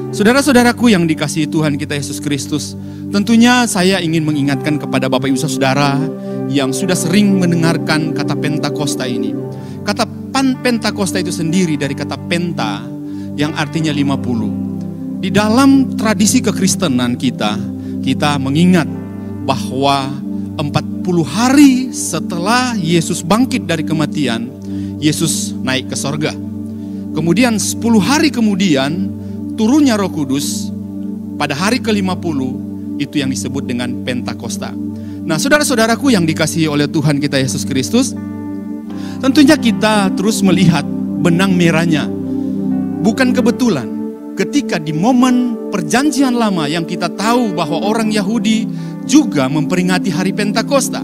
Saudara-saudaraku yang dikasihi Tuhan kita Yesus Kristus, tentunya saya ingin mengingatkan kepada Bapak Ibu Saudara yang sudah sering mendengarkan kata Pentakosta ini. Kata Pentakosta itu sendiri dari kata penta yang artinya 50. Di dalam tradisi kekristenan kita mengingat bahwa 40 hari setelah Yesus bangkit dari kematian, Yesus naik ke sorga. Kemudian 10 hari kemudian turunnya Roh Kudus pada hari ke-50, itu yang disebut dengan Pentakosta. Nah, saudara-saudaraku yang dikasihi oleh Tuhan kita Yesus Kristus, tentunya kita terus melihat benang merahnya. Bukan kebetulan ketika di momen perjanjian lama yang kita tahu bahwa orang Yahudi juga memperingati hari Pentakosta.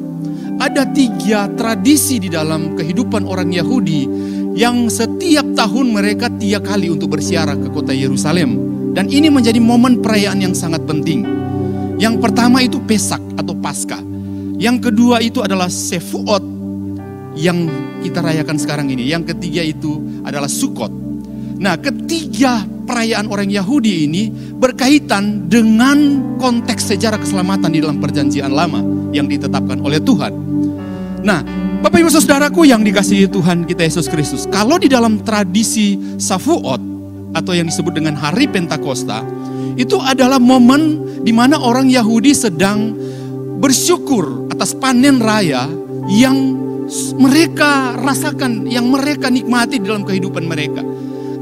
Ada 3 tradisi di dalam kehidupan orang Yahudi yang setiap tahun mereka 3 kali untuk berziarah ke kota Yerusalem. Dan ini menjadi momen perayaan yang sangat penting. Yang pertama itu Pesak atau Paskah. Yang kedua itu adalah Shavuot yang kita rayakan sekarang ini. Yang ketiga itu adalah Sukkot. Nah, ketiga perayaan orang Yahudi ini berkaitan dengan konteks sejarah keselamatan di dalam perjanjian lama yang ditetapkan oleh Tuhan. Nah, Bapak Ibu Saudaraku yang dikasihi Tuhan kita Yesus Kristus, kalau di dalam tradisi Shavuot atau yang disebut dengan hari Pentakosta, itu adalah momen di mana orang Yahudi sedang bersyukur atas panen raya yang mereka rasakan, yang mereka nikmati di dalam kehidupan mereka.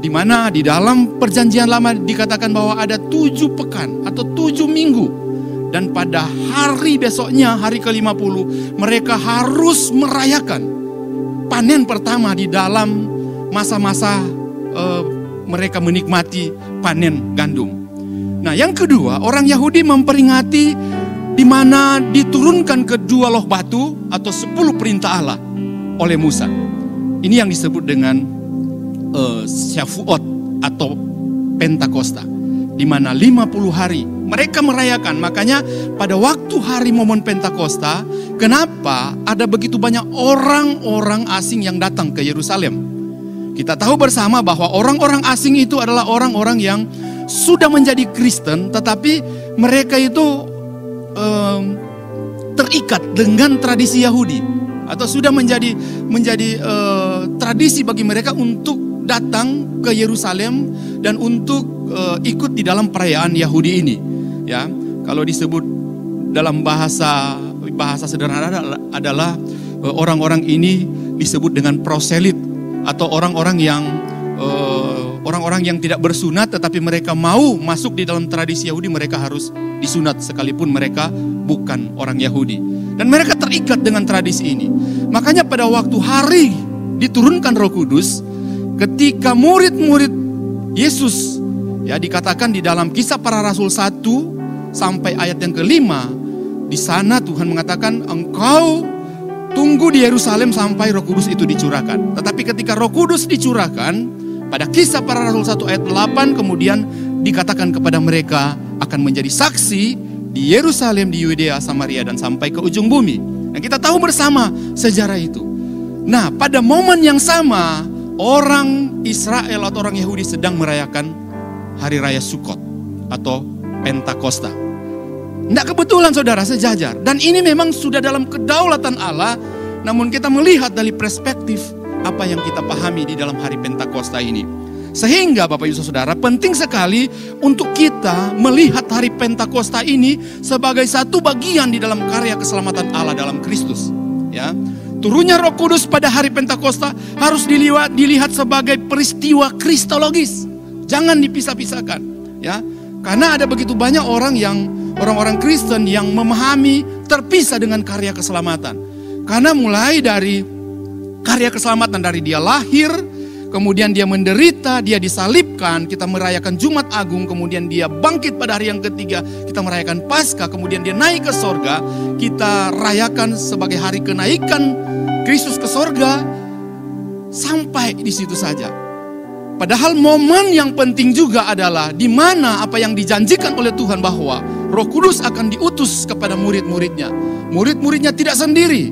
Di mana di dalam perjanjian lama dikatakan bahwa ada 7 pekan atau 7 minggu. Dan pada hari besoknya, hari ke-50, mereka harus merayakan panen pertama di dalam masa-masa mereka menikmati panen gandum. Nah, yang kedua, orang Yahudi memperingati di mana diturunkan kedua loh batu atau 10 perintah Allah oleh Musa. Ini yang disebut dengan Shavuot atau Pentakosta, di mana 50 hari mereka merayakan. Makanya pada waktu hari momen Pentakosta, kenapa ada begitu banyak orang-orang asing yang datang ke Yerusalem? Kita tahu bersama bahwa orang-orang asing itu adalah orang-orang yang sudah menjadi Kristen, tetapi mereka itu terikat dengan tradisi Yahudi, atau sudah menjadi tradisi bagi mereka untuk datang ke Yerusalem dan untuk ikut di dalam perayaan Yahudi ini. Ya, kalau disebut dalam bahasa sederhana adalah orang-orang ini disebut dengan proselit, atau orang-orang yang tidak bersunat tetapi mereka mau masuk di dalam tradisi Yahudi, mereka harus disunat sekalipun mereka bukan orang Yahudi. Dan mereka terikat dengan tradisi ini. Makanya pada waktu hari diturunkan Roh Kudus, ketika murid-murid Yesus, ya dikatakan di dalam Kisah Para Rasul 1 sampai ayat yang ke-5, di sana Tuhan mengatakan engkau tunggu di Yerusalem sampai Roh Kudus itu dicurahkan. Tetapi ketika Roh Kudus dicurahkan, pada Kisah Para Rasul 1 ayat 8 kemudian dikatakan kepada mereka akan menjadi saksi di Yerusalem, di Yudea, Samaria dan sampai ke ujung bumi. Dan kita tahu bersama sejarah itu. Nah, pada momen yang sama orang Israel atau orang Yahudi sedang merayakan hari raya Sukkot atau Pentakosta. Tidak kebetulan saudara, sejajar. Dan ini memang sudah dalam kedaulatan Allah. Namun kita melihat dari perspektif apa yang kita pahami di dalam hari Pentakosta ini. Sehingga Bapak Ibu Saudara, penting sekali untuk kita melihat hari Pentakosta ini sebagai satu bagian di dalam karya keselamatan Allah dalam Kristus. Ya, turunnya Roh Kudus pada hari Pentakosta harus dilihat sebagai peristiwa kristologis. Jangan dipisah-pisahkan, ya. Karena ada begitu banyak orang-orang Kristen yang memahami terpisah dengan karya keselamatan. Karena mulai dari karya keselamatan, dari dia lahir, kemudian dia menderita, dia disalibkan, kita merayakan Jumat Agung, kemudian dia bangkit pada hari yang ketiga, kita merayakan Paskah, kemudian dia naik ke sorga, kita rayakan sebagai hari kenaikan Kristus ke sorga, sampai di situ saja. Padahal momen yang penting juga adalah di mana apa yang dijanjikan oleh Tuhan bahwa Roh Kudus akan diutus kepada murid-muridnya. Murid-muridnya tidak sendiri.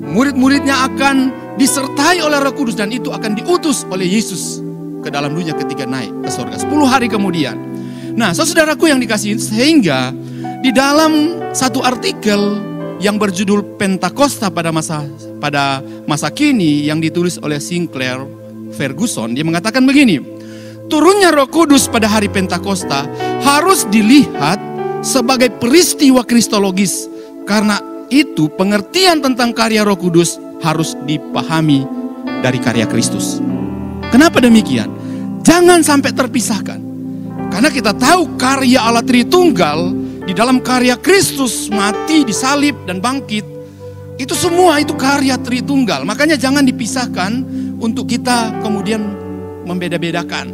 Murid-muridnya akan disertai oleh Roh Kudus dan itu akan diutus oleh Yesus ke dalam dunia ketika naik ke surga. 10 hari kemudian. Nah, saudaraku yang dikasihi, sehingga di dalam satu artikel yang berjudul Pentakosta pada masa kini yang ditulis oleh Sinclair Ferguson, dia mengatakan begini, turunnya Roh Kudus pada hari Pentakosta harus dilihat sebagai peristiwa kristologis. Karena itu pengertian tentang karya Roh Kudus harus dipahami dari karya Kristus. Kenapa demikian? Jangan sampai terpisahkan. Karena kita tahu karya Allah Tritunggal di dalam karya Kristus mati, disalib, dan bangkit. Itu semua itu karya Tritunggal. Makanya jangan dipisahkan untuk kita kemudian membeda-bedakan.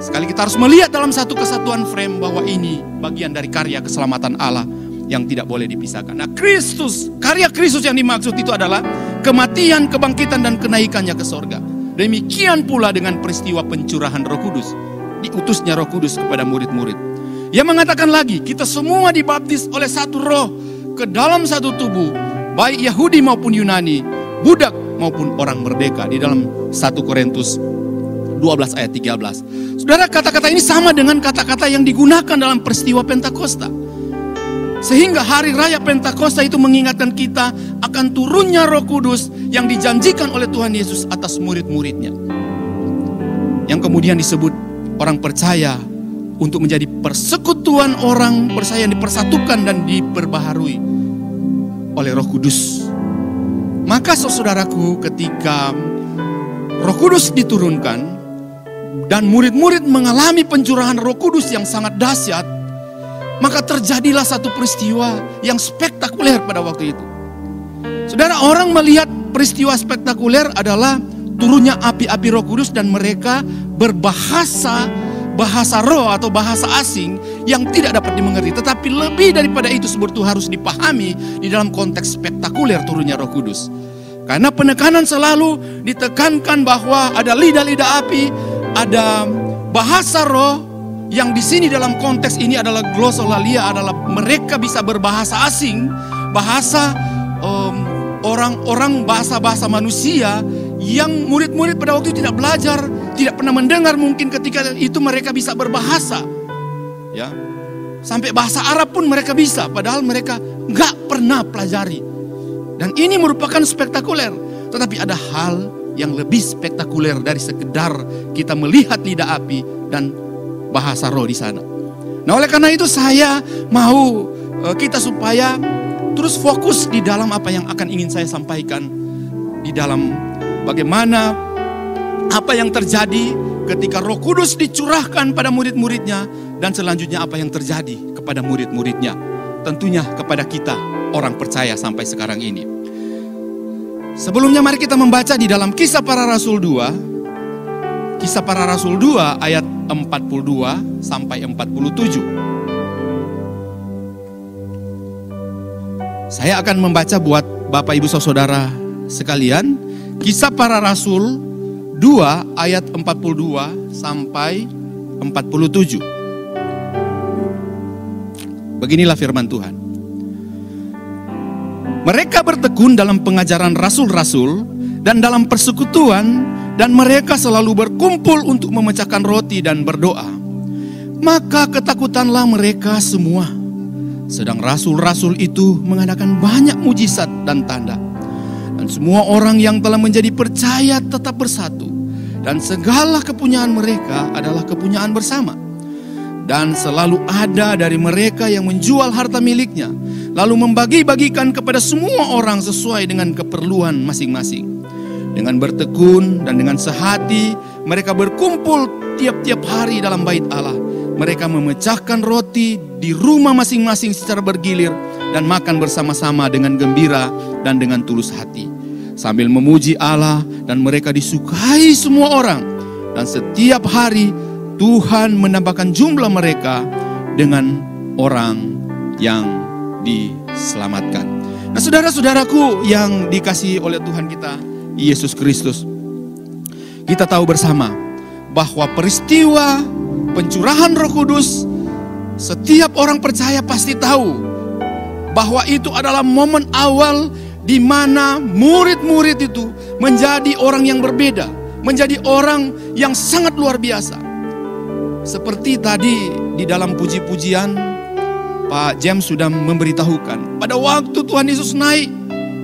Sekali kita harus melihat dalam satu kesatuan frame bahwa ini bagian dari karya keselamatan Allah yang tidak boleh dipisahkan. Nah, Kristus, karya Kristus yang dimaksud itu adalah kematian, kebangkitan, dan kenaikannya ke sorga. Demikian pula dengan peristiwa pencurahan Roh Kudus, diutusnya Roh Kudus kepada murid-murid. Ia mengatakan lagi, kita semua dibaptis oleh satu roh ke dalam satu tubuh, baik Yahudi maupun Yunani, budak maupun orang merdeka, di dalam 1 Korintus 12 ayat 13. Saudara, kata-kata ini sama dengan kata-kata yang digunakan dalam peristiwa Pentakosta. Sehingga hari raya Pentakosta itu mengingatkan kita akan turunnya Roh Kudus yang dijanjikan oleh Tuhan Yesus atas murid-muridnya. Yang kemudian disebut orang percaya untuk menjadi persekutuan orang percaya yang dipersatukan dan diperbaharui oleh Roh Kudus. Maka saudaraku, ketika Roh Kudus diturunkan dan murid-murid mengalami pencurahan Roh Kudus yang sangat dahsyat, maka terjadilah satu peristiwa yang spektakuler pada waktu itu. Saudara, orang melihat peristiwa spektakuler adalah turunnya api-api Roh Kudus dan mereka berbahasa roh atau bahasa asing yang tidak dapat dimengerti. Tetapi lebih daripada itu sebetulnya harus dipahami di dalam konteks spektakuler turunnya Roh Kudus. Karena penekanan selalu ditekankan bahwa ada lidah-lidah api, ada bahasa roh. Yang di sini dalam konteks ini adalah glossolalia, adalah mereka bisa berbahasa asing, bahasa orang-orang, bahasa-bahasa manusia yang murid-murid pada waktu itu tidak belajar, tidak pernah mendengar. Mungkin ketika itu mereka bisa berbahasa, ya, sampai bahasa Arab pun mereka bisa, padahal mereka nggak pernah pelajari. Dan ini merupakan spektakuler. Tetapi ada hal yang lebih spektakuler dari sekedar kita melihat lidah api dan bahasa roh di sana. Nah, oleh karena itu saya mau kita supaya terus fokus di dalam apa yang akan ingin saya sampaikan, di dalam bagaimana apa yang terjadi ketika Roh Kudus dicurahkan pada murid-muridnya, dan selanjutnya apa yang terjadi kepada murid-muridnya, tentunya kepada kita orang percaya sampai sekarang ini. Sebelumnya mari kita membaca di dalam Kisah Para Rasul 2, Kisah Para Rasul 2 ayat 42 sampai 47. Saya akan membaca buat Bapak Ibu Saudara sekalian, Kisah Para Rasul 2 ayat 42 sampai 47. Beginilah firman Tuhan. Mereka bertekun dalam pengajaran rasul-rasul dan dalam persekutuan, dan mereka selalu berkumpul untuk memecahkan roti dan berdoa. Maka ketakutanlah mereka semua. Sedang rasul-rasul itu mengadakan banyak mujizat dan tanda. Dan semua orang yang telah menjadi percaya tetap bersatu. Dan segala kepunyaan mereka adalah kepunyaan bersama. Dan selalu ada dari mereka yang menjual harta miliknya, lalu membagi-bagikan kepada semua orang sesuai dengan keperluan masing-masing. Dengan bertekun dan dengan sehati, mereka berkumpul tiap-tiap hari dalam bait Allah. Mereka memecahkan roti di rumah masing-masing secara bergilir dan makan bersama-sama dengan gembira dan dengan tulus hati, sambil memuji Allah, dan mereka disukai semua orang. Dan setiap hari Tuhan menambahkan jumlah mereka dengan orang yang diselamatkan. Nah, saudara-saudaraku yang dikasihi oleh Tuhan kita Yesus Kristus, kita tahu bersama bahwa peristiwa pencurahan Roh Kudus, setiap orang percaya pasti tahu bahwa itu adalah momen awal di mana murid-murid itu menjadi orang yang berbeda, menjadi orang yang sangat luar biasa. Seperti tadi di dalam puji-pujian, Pak James sudah memberitahukan, pada waktu Tuhan Yesus naik,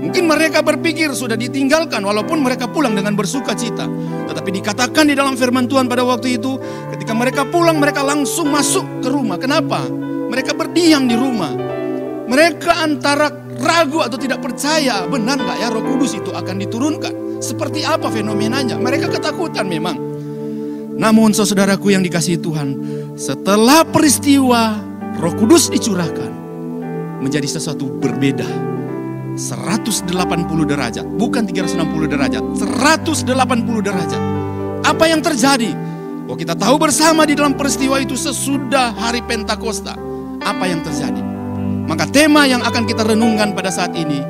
mungkin mereka berpikir sudah ditinggalkan walaupun mereka pulang dengan bersuka cita. Tetapi dikatakan di dalam firman Tuhan pada waktu itu, ketika mereka pulang mereka langsung masuk ke rumah. Kenapa? Mereka berdiam di rumah. Mereka antara ragu atau tidak percaya, benar gak ya Roh Kudus itu akan diturunkan? Seperti apa fenomenanya? Mereka ketakutan memang. Namun saudaraku yang dikasihi Tuhan, setelah peristiwa Roh Kudus dicurahkan, menjadi sesuatu berbeda. 180 derajat, bukan 360 derajat, 180 derajat. Apa yang terjadi? Oh, kita tahu bersama di dalam peristiwa itu sesudah hari Pentakosta, apa yang terjadi? Maka tema yang akan kita renungkan pada saat ini,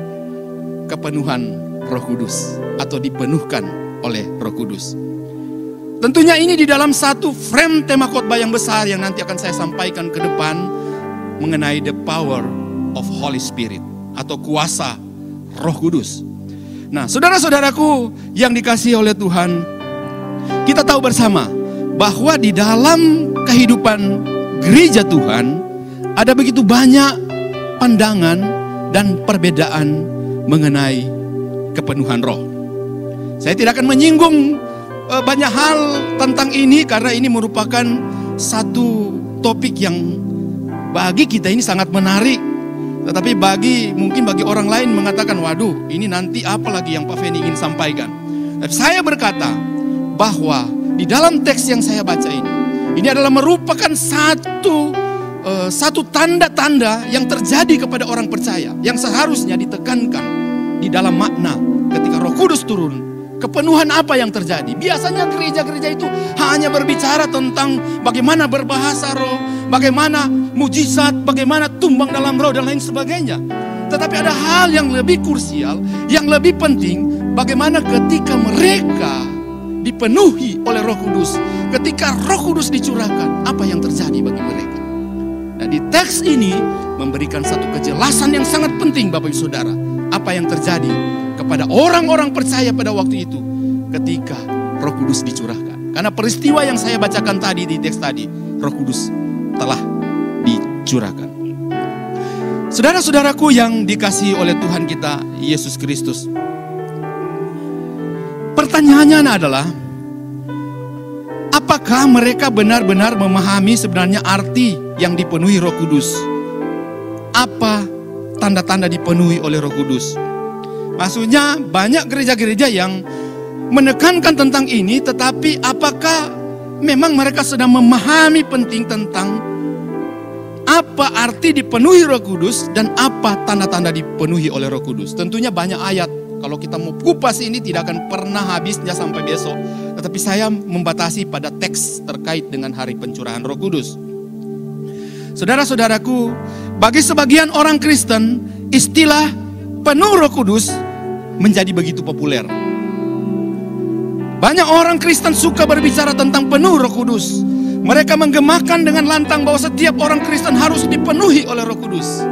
kepenuhan Roh Kudus atau dipenuhkan oleh Roh Kudus. Tentunya ini di dalam satu frame tema khotbah yang besar yang nanti akan saya sampaikan ke depan mengenai the power of Holy Spirit atau kuasa Roh Kudus. Nah, saudara-saudaraku yang dikasihi oleh Tuhan, kita tahu bersama bahwa di dalam kehidupan gereja Tuhan ada begitu banyak pandangan dan perbedaan mengenai kepenuhan roh. Saya tidak akan menyinggung banyak hal tentang ini karena ini merupakan satu topik yang bagi kita ini sangat menarik. Tetapi mungkin bagi orang lain mengatakan, waduh ini nanti apa lagi yang Pak Feni ingin sampaikan. Tapi saya berkata bahwa di dalam teks yang saya baca ini adalah merupakan satu tanda-tanda yang terjadi kepada orang percaya, yang seharusnya ditekankan di dalam makna ketika Roh Kudus turun. Kepenuhan apa yang terjadi? Biasanya gereja-gereja itu hanya berbicara tentang bagaimana berbahasa roh, bagaimana mujizat, bagaimana tumbang dalam roh dan lain sebagainya. Tetapi ada hal yang lebih krusial, yang lebih penting, bagaimana ketika mereka dipenuhi oleh Roh Kudus, ketika Roh Kudus dicurahkan, apa yang terjadi bagi mereka. Nah, di teks ini memberikan satu kejelasan yang sangat penting Bapak Ibu Saudara, apa yang terjadi kepada orang-orang percaya pada waktu itu ketika Roh Kudus dicurahkan. Karena peristiwa yang saya bacakan tadi di teks tadi, Roh Kudus telah dicurahkan. Saudara-saudaraku yang dikasihi oleh Tuhan kita Yesus Kristus, pertanyaannya adalah, apakah mereka benar-benar memahami sebenarnya arti yang dipenuhi Roh Kudus? Apa tanda-tanda dipenuhi oleh Roh Kudus? Maksudnya banyak gereja-gereja yang menekankan tentang ini, tetapi apakah memang mereka sedang memahami penting tentang apa arti dipenuhi Roh Kudus dan apa tanda-tanda dipenuhi oleh Roh Kudus? Tentunya banyak ayat. Kalau kita mau kupas ini tidak akan pernah habisnya sampai besok. Tetapi saya membatasi pada teks terkait dengan hari pencurahan Roh Kudus. Saudara-saudaraku, bagi sebagian orang Kristen, istilah penuh Roh Kudus menjadi begitu populer. Banyak orang Kristen suka berbicara tentang penuh Roh Kudus. Mereka menggemakan dengan lantang bahwa setiap orang Kristen harus dipenuhi oleh Roh Kudus.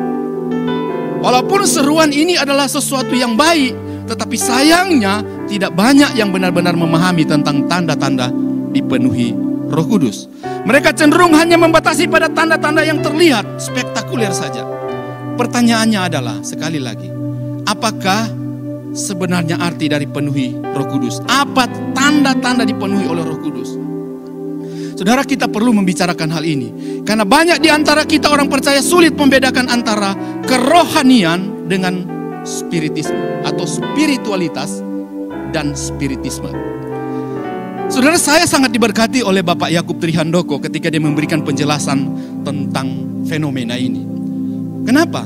Walaupun seruan ini adalah sesuatu yang baik, tetapi sayangnya tidak banyak yang benar-benar memahami tentang tanda-tanda dipenuhi Roh Kudus. Mereka cenderung hanya membatasi pada tanda-tanda yang terlihat spektakuler saja. Pertanyaannya adalah, sekali lagi, apakah sebenarnya arti dari penuhi Roh Kudus? Apa tanda-tanda dipenuhi oleh Roh Kudus? Saudara, kita perlu membicarakan hal ini karena banyak di antara kita orang percaya sulit membedakan antara kerohanian dengan spiritisme atau spiritualitas dan spiritisme. Saudara, saya sangat diberkati oleh Bapak Yakub Trihandoko ketika dia memberikan penjelasan tentang fenomena ini. Kenapa?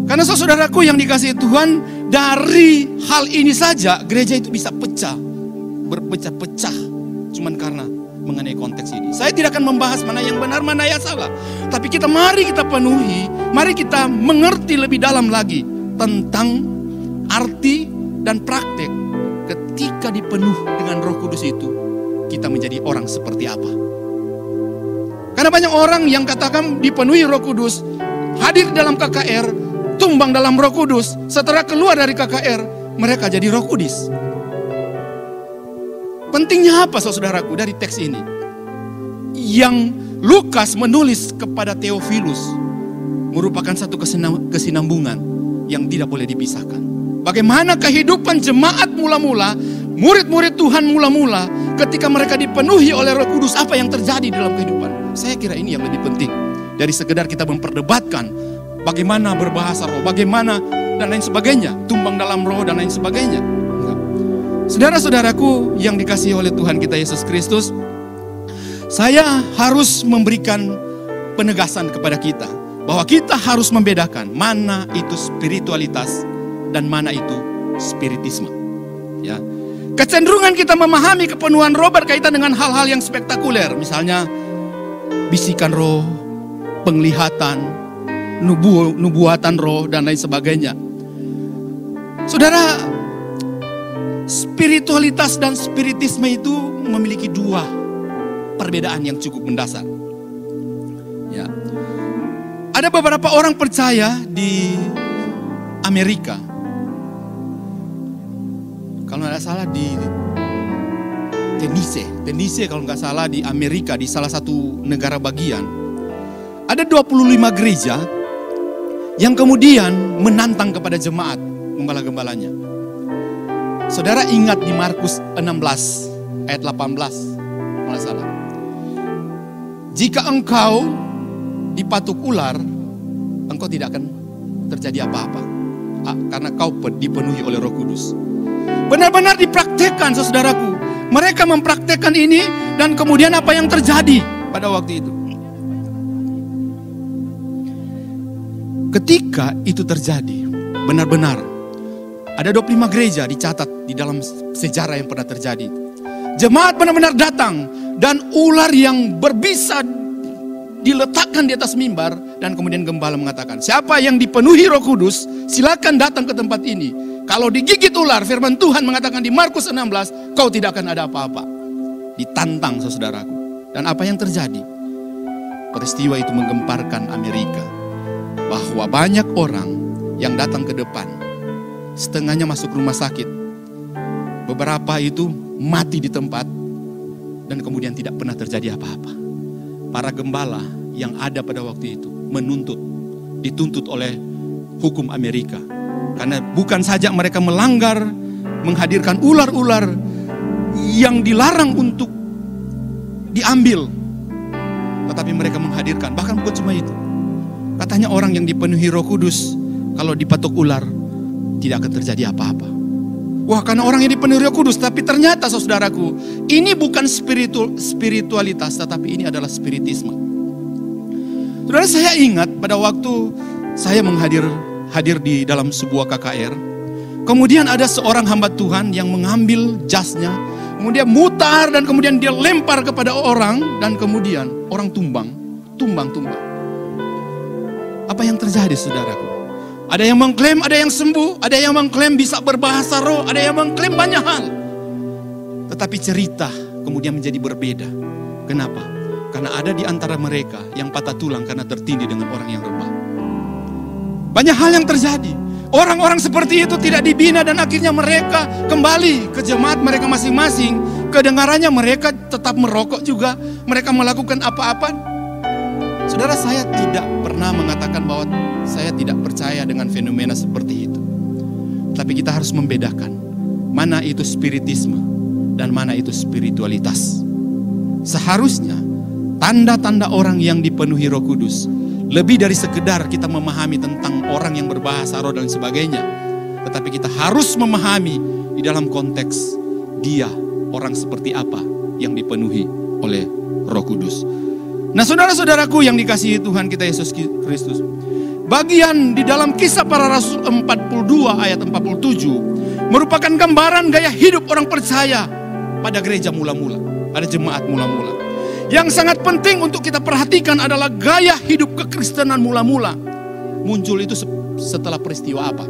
Karena saudaraku yang dikasihi Tuhan, dari hal ini saja gereja itu bisa berpecah-pecah cuman karena mengenai konteks ini. Saya tidak akan membahas mana yang benar, mana yang salah. Tapi mari kita penuhi, mari kita mengerti lebih dalam lagi tentang arti dan praktek ketika dipenuh dengan Roh Kudus itu, kita menjadi orang seperti apa. Karena banyak orang yang katakan dipenuhi Roh Kudus, hadir dalam KKR, tumbang dalam Roh Kudus, setelah keluar dari KKR, mereka jadi Roh Kudus. Pentingnya apa saudaraku dari teks ini? Yang Lukas menulis kepada Theophilus merupakan satu kesinambungan yang tidak boleh dipisahkan. Bagaimana kehidupan jemaat mula-mula, murid-murid Tuhan mula-mula, ketika mereka dipenuhi oleh Roh Kudus, apa yang terjadi dalam kehidupan? Saya kira ini yang lebih penting dari sekedar kita memperdebatkan bagaimana berbahasa roh, bagaimana dan lain sebagainya, tumbang dalam roh dan lain sebagainya. Saudara-saudaraku yang dikasihi oleh Tuhan kita Yesus Kristus, saya harus memberikan penegasan kepada kita bahwa kita harus membedakan mana itu spiritualitas dan mana itu spiritisme. Ya. Kecenderungan kita memahami kepenuhan roh berkaitan dengan hal-hal yang spektakuler, misalnya bisikan roh, penglihatan, nubuatan roh dan lain sebagainya. Saudara, spiritualitas dan spiritisme itu memiliki dua perbedaan yang cukup mendasar. Ya. Ada beberapa orang percaya di Amerika, kalau nggak salah di Tennessee kalau nggak salah di Amerika, di salah satu negara bagian, ada 25 gereja yang kemudian menantang kepada jemaat gembala-gembalanya. Saudara ingat di Markus 16 ayat 18, nggak salah. Jika engkau dipatuk ular, engkau tidak akan terjadi apa-apa, karena kau dipenuhi oleh Roh Kudus. Benar-benar dipraktekkan, saudaraku. Mereka mempraktekkan ini dan kemudian apa yang terjadi pada waktu itu? Ketika itu terjadi, benar-benar ada 25 gereja dicatat di dalam sejarah yang pernah terjadi. Jemaat benar-benar datang dan ular yang berbisa diletakkan di atas mimbar dan kemudian gembala mengatakan, siapa yang dipenuhi Roh Kudus, silakan datang ke tempat ini. Kalau digigit ular, firman Tuhan mengatakan di Markus 16, kau tidak akan ada apa-apa. Ditantang, saudaraku. Dan apa yang terjadi? Peristiwa itu menggemparkan Amerika. Bahwa banyak orang yang datang ke depan, setengahnya masuk rumah sakit. Beberapa itu mati di tempat dan kemudian tidak pernah terjadi apa-apa. Para gembala yang ada pada waktu itu dituntut oleh hukum Amerika. Karena bukan saja mereka melanggar, menghadirkan ular-ular yang dilarang untuk diambil, tetapi mereka menghadirkan, bahkan bukan cuma itu. Katanya orang yang dipenuhi Roh Kudus, kalau dipatuk ular, tidak akan terjadi apa-apa. Wah, karena orang yang dipenuhi Roh Kudus, tapi ternyata saudaraku, ini bukan spiritualitas, tetapi ini adalah spiritisme. Saudara, saya ingat pada waktu saya hadir di dalam sebuah KKR. Kemudian ada seorang hamba Tuhan yang mengambil jasnya, kemudian mutar dan kemudian dia lempar kepada orang dan kemudian orang tumbang. Apa yang terjadi, saudaraku? Ada yang mengklaim ada yang sembuh, ada yang mengklaim bisa berbahasa roh, ada yang mengklaim banyak hal. Tetapi cerita kemudian menjadi berbeda. Kenapa? Karena ada di antara mereka yang patah tulang karena tertindih dengan orang yang rebah. Banyak hal yang terjadi. Orang-orang seperti itu tidak dibina dan akhirnya mereka kembali ke jemaat mereka masing-masing. Kedengarannya mereka tetap merokok juga. Mereka melakukan apa-apa. Saudara, saya tidak pernah mengatakan bahwa saya tidak percaya dengan fenomena seperti itu. Tapi kita harus membedakan mana itu spiritisme dan mana itu spiritualitas. Seharusnya tanda-tanda orang yang dipenuhi Roh Kudus lebih dari sekedar kita memahami tentang orang yang berbahasa roh dan sebagainya. Tetapi kita harus memahami di dalam konteks dia orang seperti apa yang dipenuhi oleh Roh Kudus. Nah, saudara-saudaraku yang dikasihi Tuhan kita Yesus Kristus, bagian di dalam Kisah Para Rasul 42 ayat 47 merupakan gambaran gaya hidup orang percaya pada gereja mula-mula, pada jemaat mula-mula. Yang sangat penting untuk kita perhatikan adalah gaya hidup kekristenan mula-mula. Muncul itu setelah peristiwa apa?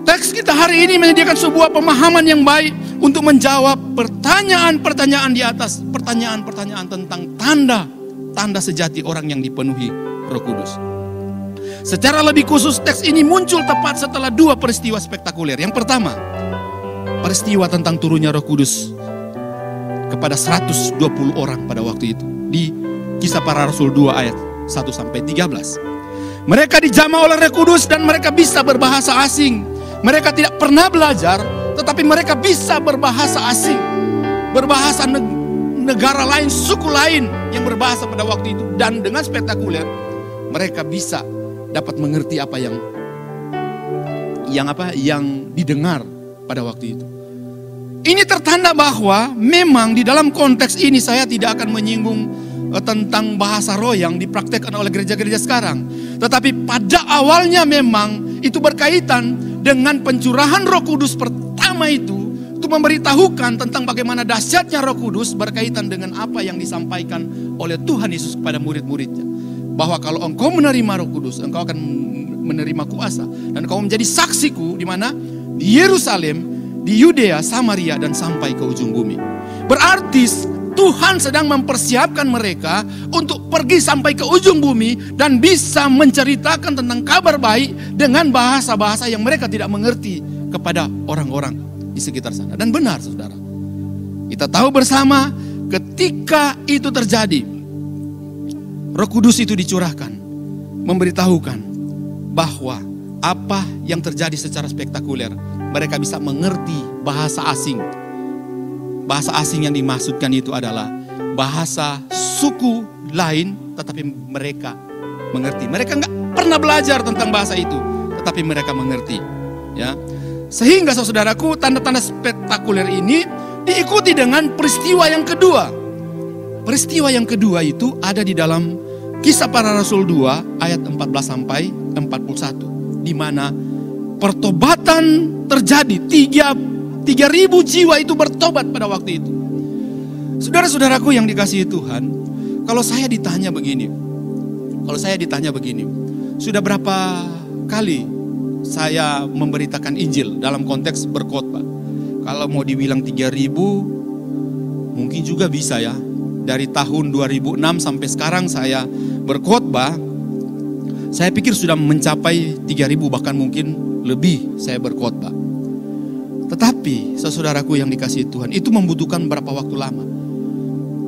Teks kita hari ini menyediakan sebuah pemahaman yang baik untuk menjawab pertanyaan-pertanyaan di atas. Pertanyaan-pertanyaan tentang tanda sejati orang yang dipenuhi Roh Kudus. Secara lebih khusus teks ini muncul tepat setelah dua peristiwa spektakuler. Yang pertama, peristiwa tentang turunnya Roh Kudus kepada 120 orang pada waktu itu. Di Kisah Para Rasul 2 ayat 1-13. Mereka dijamah oleh Roh Kudus dan mereka bisa berbahasa asing. Mereka tidak pernah belajar, tetapi mereka bisa berbahasa asing. Berbahasa negara lain, suku lain yang berbahasa pada waktu itu. Dan dengan spektakuler, mereka bisa dapat mengerti apa yang didengar pada waktu itu. Ini tertanda bahwa memang di dalam konteks ini saya tidak akan menyinggung tentang bahasa roh yang dipraktekkan oleh gereja-gereja sekarang. Tetapi pada awalnya memang itu berkaitan dengan pencurahan Roh Kudus pertama itu untuk memberitahukan tentang bagaimana dahsyatnya Roh Kudus berkaitan dengan apa yang disampaikan oleh Tuhan Yesus kepada murid-muridnya. Bahwa kalau engkau menerima Roh Kudus, engkau akan menerima kuasa dan engkau menjadi saksiku di mana? Di Yerusalem, di Yudea, Samaria dan sampai ke ujung bumi. Berarti Tuhan sedang mempersiapkan mereka untuk pergi sampai ke ujung bumi dan bisa menceritakan tentang kabar baik dengan bahasa-bahasa yang mereka tidak mengerti kepada orang-orang di sekitar sana. Dan benar saudara, kita tahu bersama ketika itu terjadi, Roh Kudus itu dicurahkan, memberitahukan bahwa apa yang terjadi secara spektakuler, mereka bisa mengerti bahasa asing. Bahasa asing yang dimaksudkan itu adalah bahasa suku lain, tetapi mereka mengerti. Mereka nggak pernah belajar tentang bahasa itu, tetapi mereka mengerti. Ya, sehingga saudaraku, tanda-tanda spektakuler ini diikuti dengan peristiwa yang kedua. Peristiwa yang kedua itu ada di dalam Kisah Para Rasul 2 ayat 14-41, di mana pertobatan terjadi. 3.000 jiwa itu bertobat pada waktu itu. Saudara-saudaraku yang dikasihi Tuhan, kalau saya ditanya begini, sudah berapa kali saya memberitakan Injil dalam konteks berkhotbah? Kalau mau dibilang 3.000, mungkin juga bisa ya. Dari tahun 2006 sampai sekarang saya berkhotbah, saya pikir sudah mencapai 3.000, bahkan mungkin lebih saya berkhotbah. Tetapi saudaraku yang dikasihi Tuhan, itu membutuhkan berapa waktu lama.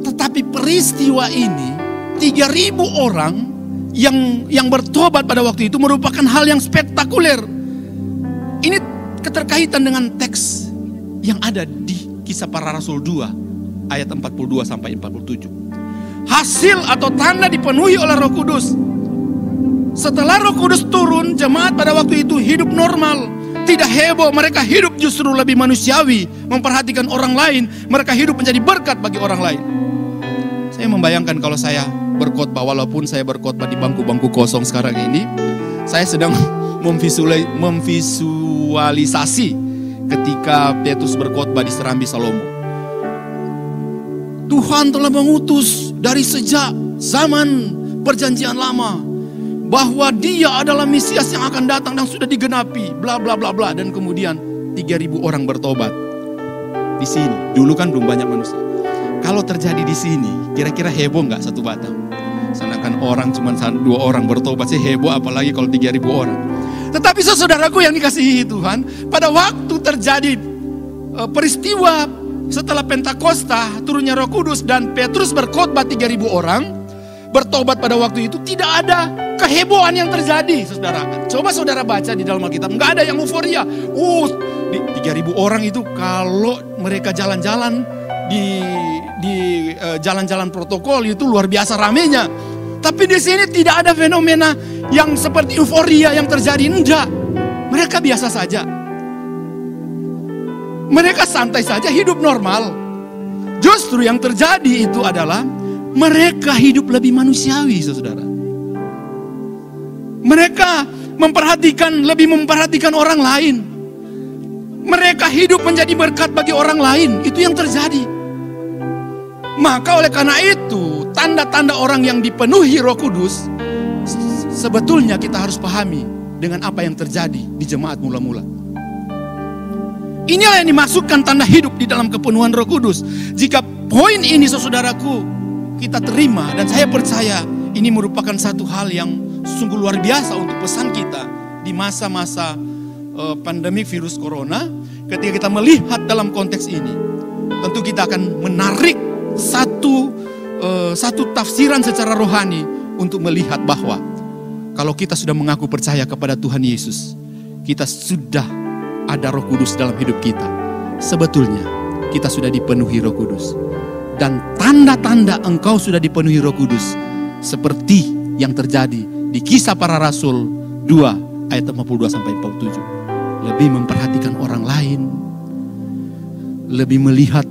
Tetapi peristiwa ini, 3.000 orang yang bertobat pada waktu itu merupakan hal yang spektakuler. Ini keterkaitan dengan teks yang ada di Kisah Para Rasul 2 ayat 42-47. Hasil atau tanda dipenuhi oleh Roh Kudus. Setelah Roh Kudus turun, jemaat pada waktu itu hidup normal, tidak heboh. Mereka hidup justru lebih manusiawi, memperhatikan orang lain. Mereka hidup menjadi berkat bagi orang lain. Saya membayangkan kalau saya berkhotbah, walaupun saya berkhotbah di bangku-bangku kosong sekarang ini, saya sedang memvisualisasi ketika Petrus berkhotbah di Serambi Salomo. Tuhan telah mengutus dari sejak zaman perjanjian lama bahwa Dia adalah Mesias yang akan datang dan sudah digenapi, bla bla bla bla. Dan kemudian 3.000 orang bertobat di sini. Dulu kan belum banyak manusia. Kalau terjadi di sini, kira-kira heboh nggak satu Batam? Sedangkan orang cuma 2 orang bertobat sih heboh, apalagi kalau 3.000 orang. Tetapi saudaraku yang dikasihi Tuhan, pada waktu terjadi peristiwa setelah Pentakosta, turunnya Roh Kudus dan Petrus berkhotbah 3.000 orang bertobat pada waktu itu, tidak ada kehebohan yang terjadi, saudara. Coba saudara baca di dalam Alkitab, nggak ada yang euforia. 3.000 orang itu kalau mereka jalan-jalan di jalan-jalan protokol itu luar biasa ramenya. Tapi di sini tidak ada fenomena yang seperti euforia yang terjadi, enggak. Mereka biasa saja. Mereka santai saja, hidup normal. Justru yang terjadi itu adalah mereka hidup lebih manusiawi, saudara. Mereka lebih memperhatikan orang lain. Mereka hidup menjadi berkat bagi orang lain. Itu yang terjadi. Maka oleh karena itu, tanda-tanda orang yang dipenuhi Roh Kudus, sebetulnya kita harus pahami dengan apa yang terjadi di jemaat mula-mula. Inilah yang dimaksudkan tanda hidup di dalam kepenuhan Roh Kudus. Jika poin ini saudaraku kita terima, dan saya percaya ini merupakan satu hal yang sungguh luar biasa untuk pesan kita di masa-masa pandemi virus corona, ketika kita melihat dalam konteks ini, tentu kita akan menarik satu tafsiran secara rohani untuk melihat bahwa kalau kita sudah mengaku percaya kepada Tuhan Yesus, kita sudah ada Roh Kudus dalam hidup kita. Sebetulnya kita sudah dipenuhi Roh Kudus. Dan tanda-tanda engkau sudah dipenuhi Roh Kudus seperti yang terjadi di Kisah Para Rasul 2 ayat 52-47. Lebih memperhatikan orang lain, lebih melihat,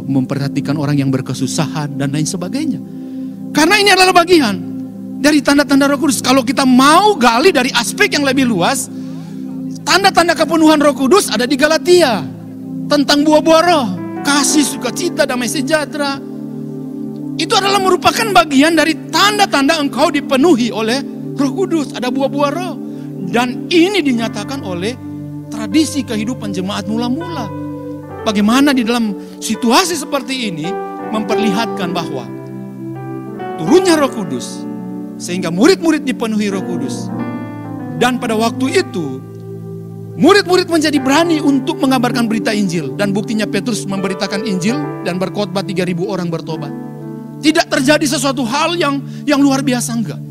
memperhatikan orang yang berkesusahan dan lain sebagainya. Karena ini adalah bagian dari tanda-tanda Roh Kudus. Kalau kita mau gali dari aspek yang lebih luas, tanda-tanda kepenuhan Roh Kudus ada di Galatia. Tentang buah-buah roh, kasih, sukacita, damai sejahtera. Itu adalah merupakan bagian dari tanda-tanda engkau dipenuhi oleh Roh Kudus. Ada buah-buah roh. Dan ini dinyatakan oleh tradisi kehidupan jemaat mula-mula. Bagaimana di dalam situasi seperti ini memperlihatkan bahwa turunnya Roh Kudus sehingga murid-murid dipenuhi Roh Kudus. Dan pada waktu itu murid-murid menjadi berani untuk mengabarkan berita Injil. Dan buktinya Petrus memberitakan Injil dan berkhotbah 3.000 orang bertobat. Tidak terjadi sesuatu hal yang luar biasa, enggak.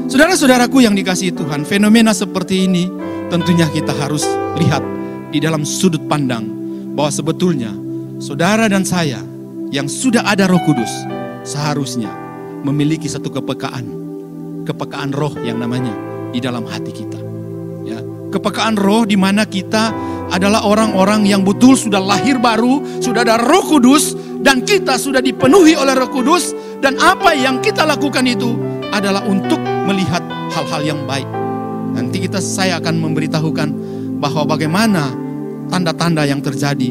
Saudara-saudaraku yang dikasihi Tuhan, fenomena seperti ini tentunya kita harus lihat di dalam sudut pandang bahwa sebetulnya saudara dan saya yang sudah ada Roh Kudus seharusnya memiliki satu kepekaan roh yang namanya di dalam hati kita. Ya, kepekaan roh di mana kita adalah orang-orang yang betul sudah lahir baru, sudah ada Roh Kudus dan kita sudah dipenuhi oleh Roh Kudus, dan apa yang kita lakukan itu adalah untuk melihat hal-hal yang baik. Nanti saya akan memberitahukan bahwa bagaimana tanda-tanda yang terjadi.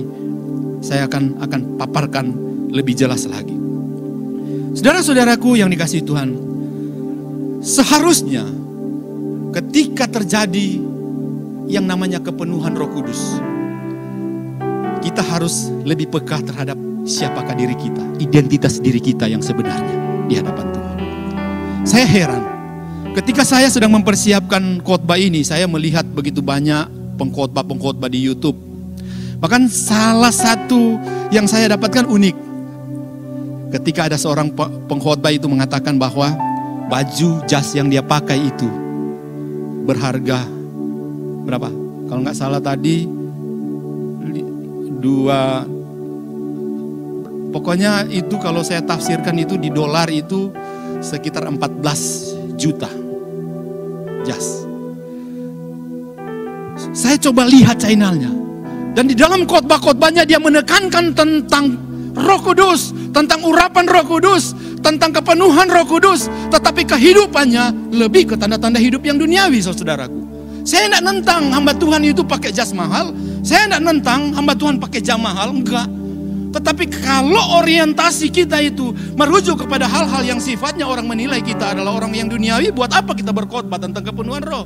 Saya akan paparkan lebih jelas lagi. Saudara-saudaraku yang dikasihi Tuhan, seharusnya ketika terjadi yang namanya kepenuhan Roh Kudus, kita harus lebih peka terhadap siapakah diri kita, identitas diri kita yang sebenarnya di hadapan Tuhan. Saya heran, ketika saya sedang mempersiapkan khotbah ini, saya melihat begitu banyak pengkhotbah di YouTube. Bahkan salah satu yang saya dapatkan unik, ketika ada seorang pengkhotbah itu mengatakan bahwa baju jas yang dia pakai itu berharga berapa? Kalau nggak salah tadi pokoknya itu kalau saya tafsirkan itu di dolar itu sekitar 14 juta jas. Saya coba lihat channelnya, dan di dalam khotbah-khotbahnya dia menekankan tentang Roh Kudus, tentang urapan Roh Kudus, tentang kepenuhan Roh Kudus, tetapi kehidupannya lebih ke tanda-tanda hidup yang duniawi, saudaraku. Saya tidak nentang hamba Tuhan itu pakai jas mahal, saya tidak nentang hamba Tuhan pakai jam mahal, enggak. Tetapi kalau orientasi kita itu merujuk kepada hal-hal yang sifatnya orang menilai kita adalah orang yang duniawi, buat apa kita berkhotbah tentang kepenuhan roh?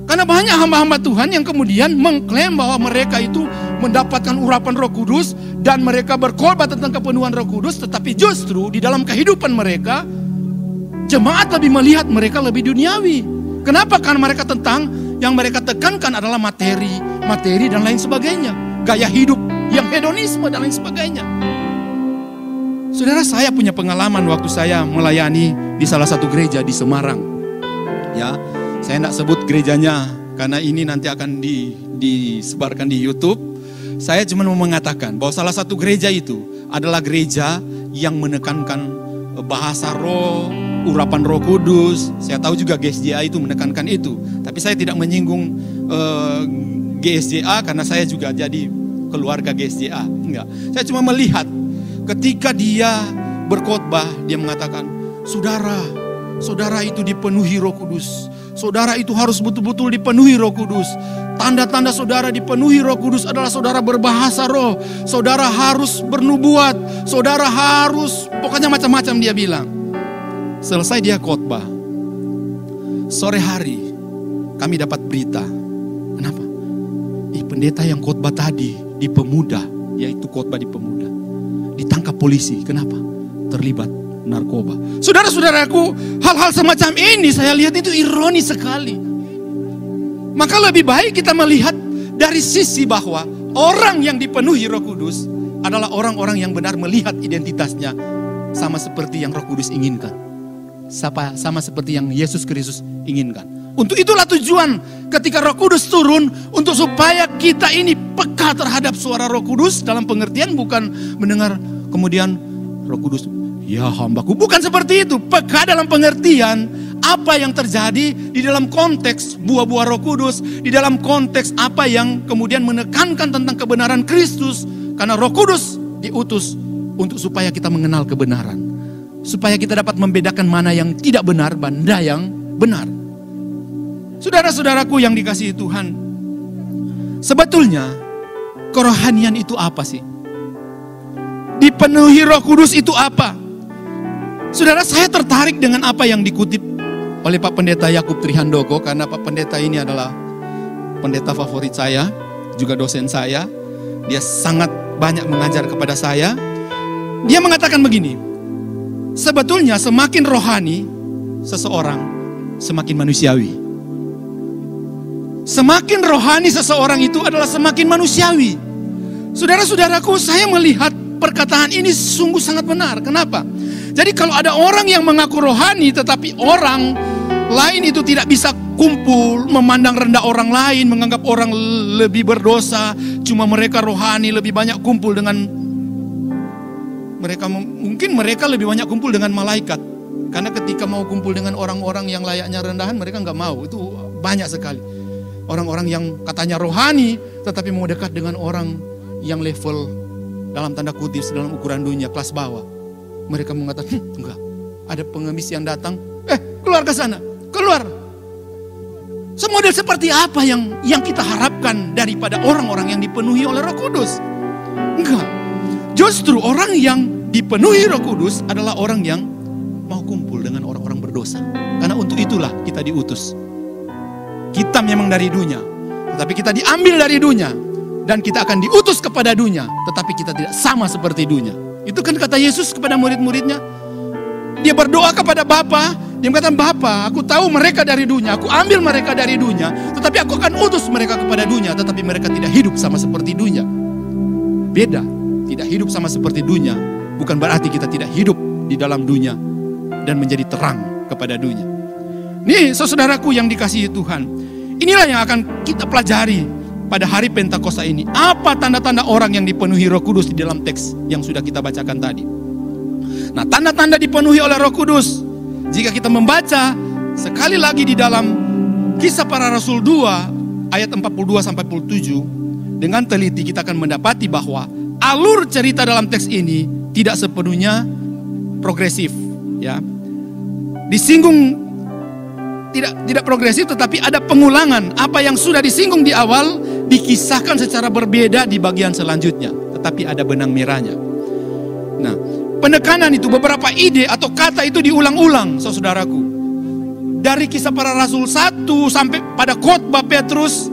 Karena banyak hamba-hamba Tuhan yang kemudian mengklaim bahwa mereka itu mendapatkan urapan Roh Kudus dan mereka berkhotbah tentang kepenuhan Roh Kudus, tetapi justru di dalam kehidupan mereka, jemaat lebih melihat mereka lebih duniawi. Kenapa? Karena mereka yang mereka tekankan adalah materi dan lain sebagainya, gaya hidup yang hedonisme dan lain sebagainya. Saudara, saya punya pengalaman waktu saya melayani di salah satu gereja di Semarang. Ya, saya tidak sebut gerejanya karena ini nanti akan disebarkan di YouTube. Saya cuma mau mengatakan bahwa salah satu gereja itu adalah gereja yang menekankan bahasa roh, urapan Roh Kudus. Saya tahu juga GSJA itu menekankan itu. Tapi saya tidak menyinggung GSJA karena saya juga jadi keluarga GSJA. Enggak. Saya cuma melihat ketika dia berkhotbah, dia mengatakan, saudara itu dipenuhi Roh Kudus. Saudara itu harus betul-betul dipenuhi Roh Kudus. Tanda-tanda saudara dipenuhi Roh Kudus adalah saudara berbahasa roh. Saudara harus bernubuat. Saudara harus, pokoknya macam-macam dia bilang. Selesai dia khotbah, sore hari kami dapat berita. Kenapa? Pendeta yang khotbah tadi di Pemuda, yaitu khotbah di Pemuda, ditangkap polisi. Kenapa? Terlibat narkoba. Saudara-saudaraku, hal-hal semacam ini saya lihat itu ironis sekali. Maka lebih baik kita melihat dari sisi bahwa orang yang dipenuhi Roh Kudus adalah orang-orang yang benar melihat identitasnya sama seperti yang Roh Kudus inginkan. Sama seperti yang Yesus Kristus inginkan. Untuk itulah tujuan ketika Roh Kudus turun, untuk supaya kita ini peka terhadap suara Roh Kudus, dalam pengertian bukan mendengar kemudian Roh Kudus, ya hambaku, bukan seperti itu. Peka dalam pengertian apa yang terjadi di dalam konteks buah-buah Roh Kudus, di dalam konteks apa yang kemudian menekankan tentang kebenaran Kristus. Karena Roh Kudus diutus untuk supaya kita mengenal kebenaran, supaya kita dapat membedakan mana yang tidak benar, mana yang benar. Saudara-saudaraku yang dikasihi Tuhan, sebetulnya kerohanian itu apa sih? Dipenuhi Roh Kudus itu apa? Saudara, saya tertarik dengan apa yang dikutip oleh Pak Pendeta Yakub Trihandoko, karena Pak Pendeta ini adalah pendeta favorit saya, juga dosen saya. Dia sangat banyak mengajar kepada saya. Dia mengatakan begini, sebetulnya semakin rohani seseorang, semakin manusiawi. Semakin rohani seseorang itu adalah semakin manusiawi. Saudara-saudaraku, saya melihat perkataan ini sungguh sangat benar. Kenapa? Jadi kalau ada orang yang mengaku rohani tetapi orang lain itu tidak bisa kumpul, memandang rendah orang lain, menganggap orang lebih berdosa, cuma mereka rohani, lebih banyak kumpul dengan mereka, mungkin mereka lebih banyak kumpul dengan malaikat. Karena ketika mau kumpul dengan orang-orang yang layaknya rendahan, mereka nggak mau. Itu banyak sekali. Orang-orang yang katanya rohani, tetapi mau dekat dengan orang yang level dalam tanda kutip dalam ukuran dunia, kelas bawah. Mereka mengatakan, enggak, ada pengemis yang datang, keluar ke sana, keluar. Semodel seperti apa yang kita harapkan daripada orang-orang yang dipenuhi oleh Roh Kudus? Enggak. Justru orang yang dipenuhi Roh Kudus adalah orang yang mau kumpul dengan orang-orang berdosa. Karena untuk itulah kita diutus. Kita memang dari dunia, tetapi kita diambil dari dunia. Dan kita akan diutus kepada dunia, tetapi kita tidak sama seperti dunia. Itu kan kata Yesus kepada murid-muridnya. Dia berdoa kepada Bapa. Dia mengatakan, Bapa, aku tahu mereka dari dunia, aku ambil mereka dari dunia, tetapi aku akan utus mereka kepada dunia, tetapi mereka tidak hidup sama seperti dunia. Beda, tidak hidup sama seperti dunia bukan berarti kita tidak hidup di dalam dunia dan menjadi terang kepada dunia. Nih saudaraku yang dikasihi Tuhan, inilah yang akan kita pelajari pada hari Pentakosta ini. Apa tanda-tanda orang yang dipenuhi Roh Kudus di dalam teks yang sudah kita bacakan tadi. Nah, tanda-tanda dipenuhi oleh Roh Kudus, jika kita membaca sekali lagi di dalam Kisah Para Rasul 2 ayat 42-47, dengan teliti kita akan mendapati bahwa alur cerita dalam teks ini tidak sepenuhnya progresif, ya. Disinggung tidak progresif, tetapi ada pengulangan. Apa yang sudah disinggung di awal dikisahkan secara berbeda di bagian selanjutnya, tetapi ada benang merahnya. Nah, penekanan itu, beberapa ide atau kata itu diulang-ulang, saudaraku. Dari Kisah Para Rasul 1 sampai pada khotbah Petrus,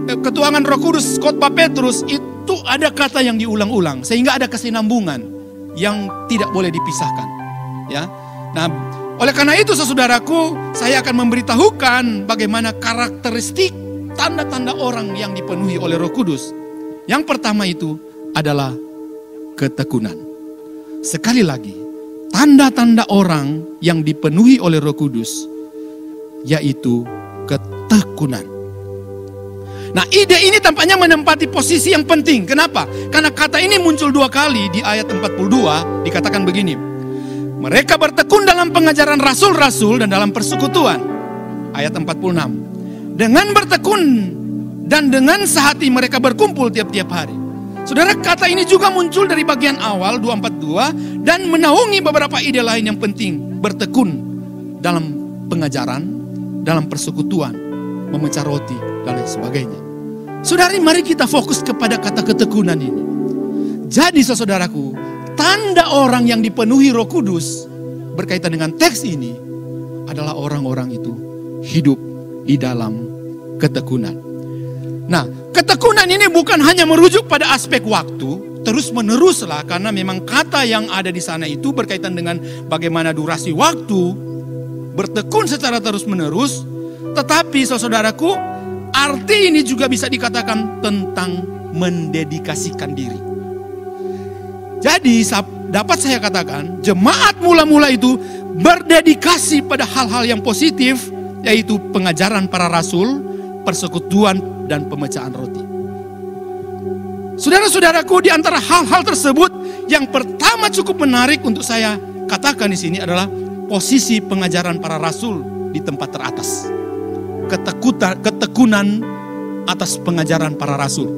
ketuangan Roh Kudus, khotbah Petrus, itu ada kata yang diulang-ulang sehingga ada kesinambungan yang tidak boleh dipisahkan, ya. Nah, oleh karena itu saudaraku, saya akan memberitahukan bagaimana karakteristik tanda-tanda orang yang dipenuhi oleh Roh Kudus. Yang pertama itu adalah ketekunan. Sekali lagi, tanda-tanda orang yang dipenuhi oleh Roh Kudus yaitu ketekunan. Nah, ide ini tampaknya menempati posisi yang penting. Kenapa? Karena kata ini muncul 2 kali di ayat 42, dikatakan begini. Mereka bertekun dalam pengajaran rasul-rasul dan dalam persekutuan. Ayat 46. Dengan bertekun dan dengan sehati mereka berkumpul tiap-tiap hari. Saudara, kata ini juga muncul dari bagian awal 242 dan menaungi beberapa ide lain yang penting. Bertekun dalam pengajaran, dalam persekutuan, memecah roti, dan lain sebagainya. Saudari, mari kita fokus kepada kata ketekunan ini. Jadi saudaraku, tanda orang yang dipenuhi Roh Kudus berkaitan dengan teks ini adalah orang-orang itu hidup di dalam ketekunan. Nah, ketekunan ini bukan hanya merujuk pada aspek waktu, terus meneruslah, karena memang kata yang ada di sana itu berkaitan dengan bagaimana durasi waktu, bertekun secara terus menerus. Tetapi saudaraku, arti ini juga bisa dikatakan tentang mendedikasikan diri. Jadi dapat saya katakan, jemaat mula-mula itu berdedikasi pada hal-hal yang positif, yaitu pengajaran para rasul, persekutuan, dan pemecahan roti. Saudara-saudaraku, di antara hal-hal tersebut, yang pertama cukup menarik untuk saya katakan di sini adalah posisi pengajaran para rasul di tempat teratas. Ketekunan atas pengajaran para rasul.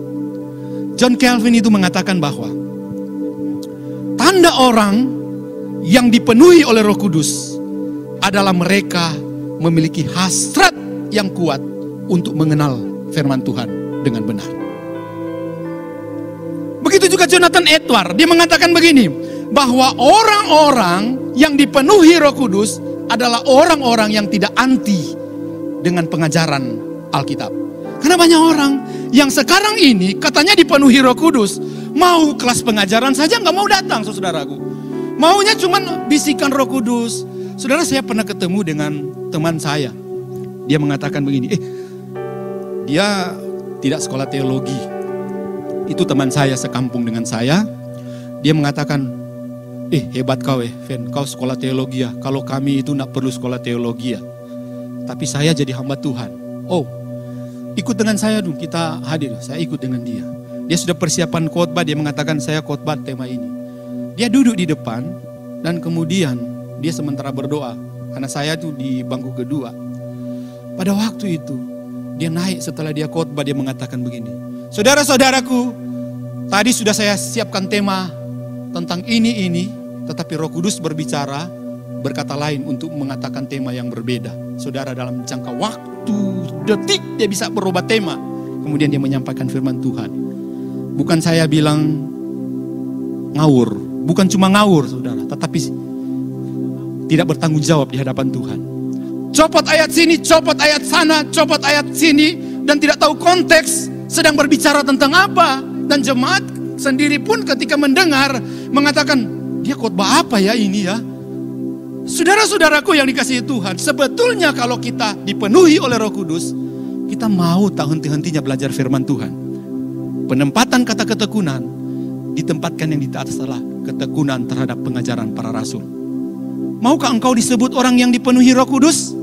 John Calvin itu mengatakan bahwa tanda orang yang dipenuhi oleh Roh Kudus adalah mereka memiliki hasrat yang kuat untuk mengenal firman Tuhan dengan benar. Begitu juga Jonathan Edwards, dia mengatakan begini, bahwa orang-orang yang dipenuhi Roh Kudus adalah orang-orang yang tidak anti dengan pengajaran Alkitab. Karena banyak orang yang sekarang ini katanya dipenuhi Roh Kudus, mau kelas pengajaran saja nggak mau datang, saudaraku. Maunya cuman bisikan Roh Kudus. Saudara, saya pernah ketemu dengan teman saya. Dia mengatakan begini, dia tidak sekolah teologi. Itu teman saya sekampung dengan saya. Dia mengatakan, hebat kau Fen, kau sekolah teologi ya. Kalau kami itu tidak perlu sekolah teologi ya. Tapi saya jadi hamba Tuhan. Oh, ikut dengan saya dong, kita hadir. Saya ikut dengan dia. Dia sudah persiapan khotbah, dia mengatakan saya khotbah tema ini. Dia duduk di depan dan kemudian dia sementara berdoa. Karena saya tuh di bangku kedua. Pada waktu itu, dia naik setelah dia khotbah, dia mengatakan begini. Saudara-saudaraku, tadi sudah saya siapkan tema tentang ini, tetapi Roh Kudus berkata lain untuk mengatakan tema yang berbeda. Saudara, dalam jangka waktu detik dia bisa berubah tema. Kemudian dia menyampaikan firman Tuhan. Bukan saya bilang ngawur, bukan cuma ngawur saudara, tetapi tidak bertanggung jawab di hadapan Tuhan. Copot ayat sini, copot ayat sana, copot ayat sini, dan tidak tahu konteks sedang berbicara tentang apa. Dan jemaat sendiri pun ketika mendengar mengatakan, dia khotbah apa ya ini ya? Saudara-saudaraku yang dikasihi Tuhan, sebetulnya kalau kita dipenuhi oleh Roh Kudus, kita mau tak henti-hentinya belajar firman Tuhan. Penempatan kata ketekunan ditempatkan yang di atas adalah ketekunan terhadap pengajaran para rasul. Maukah engkau disebut orang yang dipenuhi Roh Kudus?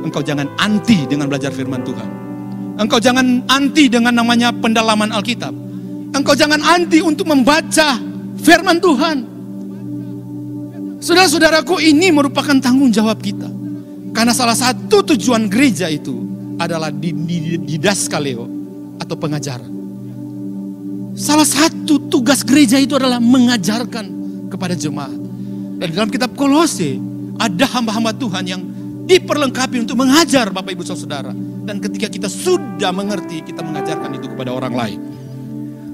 Engkau jangan anti dengan belajar firman Tuhan. Engkau jangan anti dengan namanya pendalaman Alkitab. Engkau jangan anti untuk membaca firman Tuhan. Saudara-saudaraku, ini merupakan tanggung jawab kita. Karena salah satu tujuan gereja itu adalah didaskaleo atau pengajaran. Salah satu tugas gereja itu adalah mengajarkan kepada jemaat. Dan dalam kitab Kolose ada hamba-hamba Tuhan yang diperlengkapi untuk mengajar Bapak Ibu Saudara. Dan ketika kita sudah mengerti, kita mengajarkan itu kepada orang lain.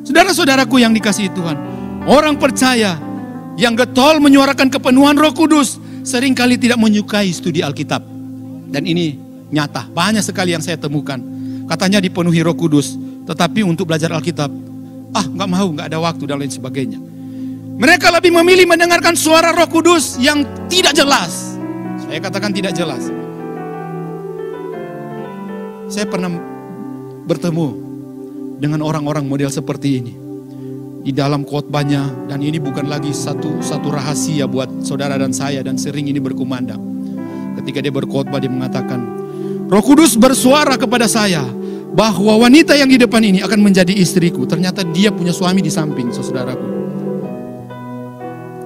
Saudara-saudaraku yang dikasihi Tuhan, orang percaya yang getol menyuarakan kepenuhan Roh Kudus seringkali tidak menyukai studi Alkitab. Dan ini nyata, banyak sekali yang saya temukan. Katanya dipenuhi Roh Kudus, tetapi untuk belajar Alkitab, nggak mau, nggak ada waktu dan lain sebagainya. Mereka lebih memilih mendengarkan suara Roh Kudus yang tidak jelas. Saya katakan tidak jelas. Saya pernah bertemu dengan orang-orang model seperti ini di dalam khotbahnya, dan ini bukan lagi satu rahasia buat saudara dan saya, dan sering ini berkumandang. Ketika dia berkhotbah, dia mengatakan, Roh Kudus bersuara kepada saya bahwa wanita yang di depan ini akan menjadi istriku. Ternyata dia punya suami di samping, saudaraku.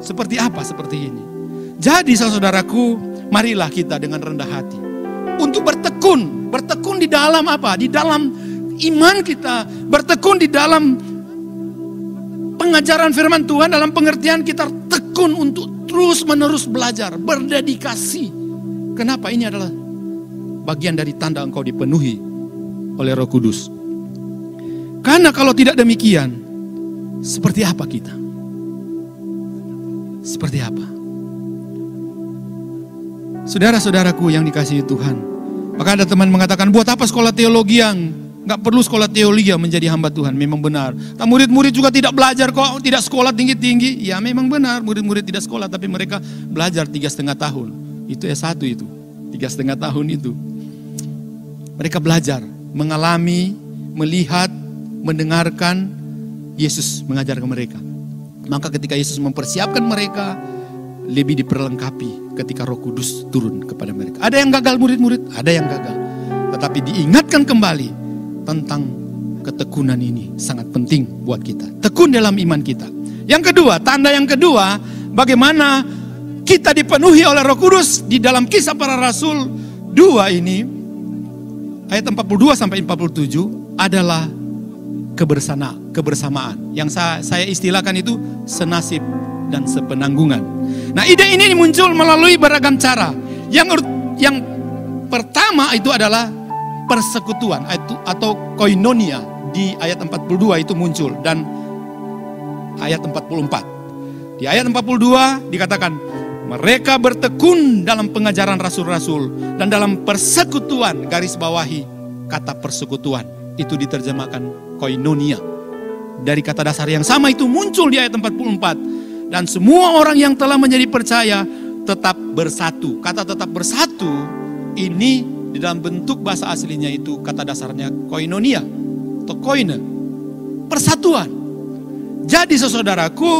Seperti apa seperti ini? Jadi saudaraku, marilah kita dengan rendah hati untuk bertekun di dalam apa? Di dalam iman kita, bertekun di dalam pengajaran firman Tuhan, dalam pengertian kita tekun untuk terus-menerus belajar, berdedikasi. Kenapa? Ini adalah bagian dari tanda engkau dipenuhi oleh Roh Kudus. Karena kalau tidak demikian, seperti apa kita? Seperti apa? Saudara-saudaraku yang dikasihi Tuhan, maka ada teman mengatakan, buat apa sekolah teologi yang gak perlu sekolah teologi menjadi hamba Tuhan? Memang benar. Murid-murid juga tidak belajar kok, tidak sekolah tinggi-tinggi. Ya memang benar, murid-murid tidak sekolah, tapi mereka belajar 3,5 tahun. Itu S1 itu, 3,5 tahun itu. Mereka belajar mengalami, melihat, mendengarkan Yesus mengajar ke mereka. Maka ketika Yesus mempersiapkan mereka, lebih diperlengkapi ketika Roh Kudus turun kepada mereka. Ada yang gagal murid-murid, ada yang gagal. Tetapi diingatkan kembali tentang ketekunan ini sangat penting buat kita. Tekun dalam iman kita. Yang kedua, tanda yang kedua, bagaimana kita dipenuhi oleh Roh Kudus di dalam Kisah Para Rasul 2 ini, ayat 42 sampai 47 adalah kebersamaan. Yang saya istilahkan itu senasib dan sepenanggungan. Nah, ide ini muncul melalui beragam cara. Yang pertama itu adalah persekutuan atau koinonia. Di ayat 42 itu muncul dan ayat 44. Di ayat 42 dikatakan mereka bertekun dalam pengajaran rasul-rasul dan dalam persekutuan, garis bawahi kata persekutuan. Itu diterjemahkan koinonia. Dari kata dasar yang sama itu muncul di ayat 44. Dan semua orang yang telah menjadi percaya tetap bersatu. Kata tetap bersatu ini di dalam bentuk bahasa aslinya itu kata dasarnya koinonia atau koine, persatuan. Jadi saudaraku,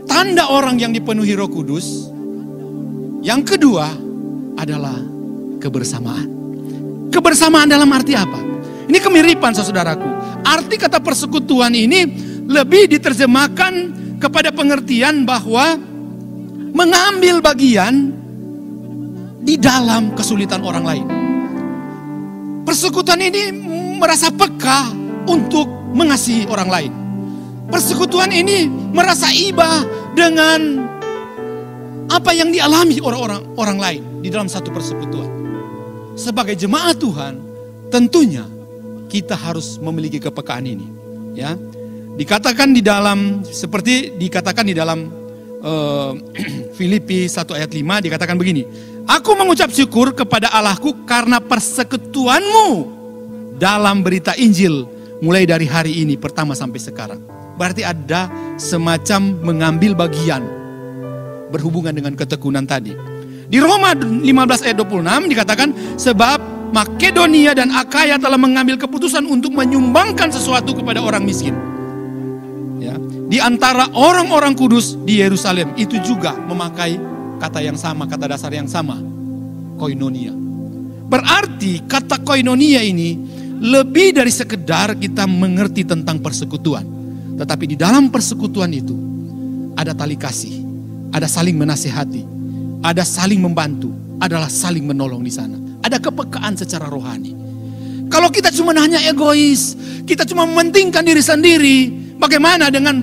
tanda orang yang dipenuhi Roh Kudus yang kedua adalah kebersamaan. Kebersamaan dalam arti apa? Ini kemiripan saudaraku. Arti kata persekutuan ini lebih diterjemahkan kepada pengertian bahwa mengambil bagian di dalam kesulitan orang lain. Persekutuan ini merasa peka untuk mengasihi orang lain. Persekutuan ini merasa iba dengan apa yang dialami orang lain di dalam satu persekutuan. Sebagai jemaat Tuhan, tentunya kita harus memiliki kepekaan ini, ya. Dikatakan di dalam, seperti dikatakan di dalam Filipi 1 ayat 5 dikatakan begini. Aku mengucap syukur kepada Allahku karena persekutuanmu dalam berita Injil mulai dari hari ini pertama sampai sekarang. Berarti ada semacam mengambil bagian berhubungan dengan ketekunan tadi. Di Roma 15 ayat 26 dikatakan sebab Makedonia dan Akaya telah mengambil keputusan untuk menyumbangkan sesuatu kepada orang miskin. Ya, di antara orang-orang kudus di Yerusalem itu juga memakai kata yang sama, kata dasar yang sama, koinonia. Berarti kata koinonia ini lebih dari sekedar kita mengerti tentang persekutuan. Tetapi di dalam persekutuan itu ada tali kasih, ada saling menasihati, ada saling membantu, adalah saling menolong di sana. Ada kepekaan secara rohani. Kalau kita cuma hanya egois, kita cuma mementingkan diri sendiri, bagaimana dengan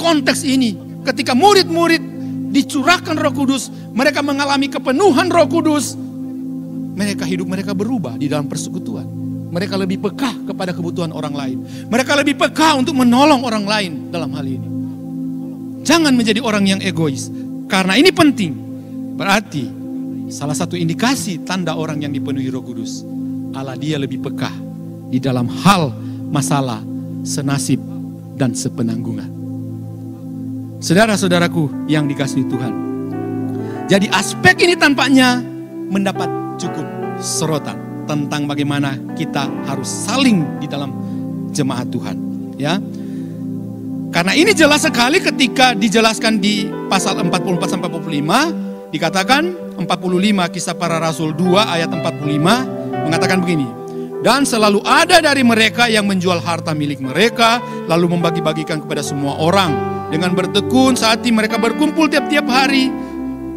konteks ini? Ketika murid-murid dicurahkan Roh Kudus, mereka mengalami kepenuhan Roh Kudus, hidup mereka berubah di dalam persekutuan. Mereka lebih peka kepada kebutuhan orang lain. Mereka lebih peka untuk menolong orang lain dalam hal ini. Jangan menjadi orang yang egois. Karena ini penting. Berarti salah satu indikasi tanda orang yang dipenuhi Roh Kudus, Allah dia lebih peka di dalam hal masalah senasib dan sepenanggungan. Saudara-saudaraku yang dikasihi Tuhan. Jadi aspek ini tampaknya mendapat cukup sorotan tentang bagaimana kita harus saling di dalam jemaat Tuhan, ya. Karena ini jelas sekali ketika dijelaskan di pasal 44 sampai 45, dikatakan 45 Kisah Para Rasul 2 ayat 45 mengatakan begini. Dan selalu ada dari mereka yang menjual harta milik mereka lalu membagi-bagikan kepada semua orang. Dengan bertekun saat mereka berkumpul tiap-tiap hari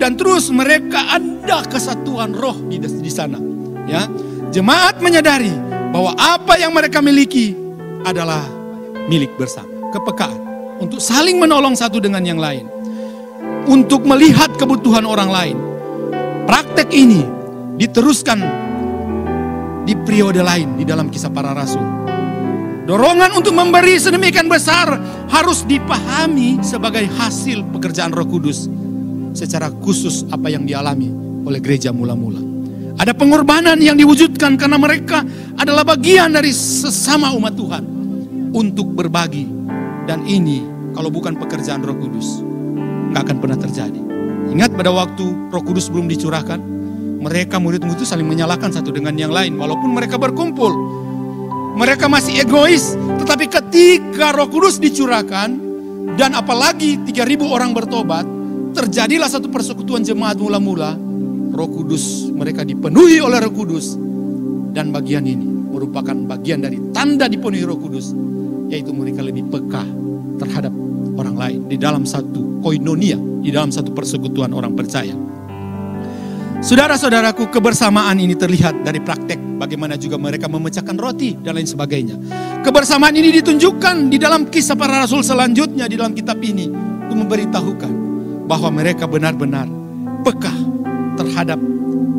dan terus mereka ada kesatuan roh di sana, ya. Jemaat menyadari bahwa apa yang mereka miliki adalah milik bersama. Kepekaan untuk saling menolong satu dengan yang lain. Untuk melihat kebutuhan orang lain. Praktek ini diteruskan di periode lain di dalam Kisah Para Rasul. Dorongan untuk memberi sedemikian besar harus dipahami sebagai hasil pekerjaan Roh Kudus. Secara khusus apa yang dialami oleh gereja mula-mula. Ada pengorbanan yang diwujudkan karena mereka adalah bagian dari sesama umat Tuhan untuk berbagi. Dan ini kalau bukan pekerjaan Roh Kudus, nggak akan pernah terjadi. Ingat pada waktu Roh Kudus belum dicurahkan, Mereka murid-murid itu saling menyalahkan satu dengan yang lain. Walaupun mereka berkumpul, mereka masih egois. Tetapi ketika Roh Kudus dicurahkan, dan apalagi 3.000 orang bertobat, terjadilah satu persekutuan jemaat mula-mula. Roh Kudus, mereka dipenuhi oleh Roh Kudus. Dan bagian ini merupakan bagian dari tanda dipenuhi Roh Kudus, yaitu mereka lebih peka terhadap orang lain di dalam satu koinonia, di dalam satu persekutuan orang percaya. Saudara-saudaraku, kebersamaan ini terlihat dari praktek bagaimana juga mereka memecahkan roti dan lain sebagainya. Kebersamaan ini ditunjukkan di dalam Kisah Para Rasul selanjutnya di dalam kitab ini untuk memberitahukan bahwa mereka benar-benar peka terhadap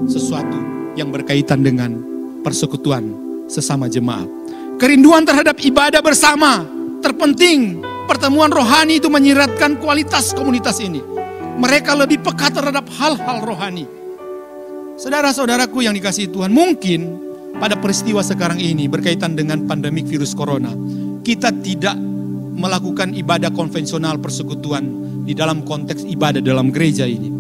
sesuatu yang berkaitan dengan persekutuan sesama jemaat. Kerinduan terhadap ibadah bersama terpenting. Pertemuan rohani itu menyiratkan kualitas komunitas ini. Mereka lebih peka terhadap hal-hal rohani. Saudara-saudaraku yang dikasihi Tuhan, mungkin pada peristiwa sekarang ini berkaitan dengan pandemik virus corona, kita tidak melakukan ibadah konvensional persekutuan di dalam konteks ibadah dalam gereja ini.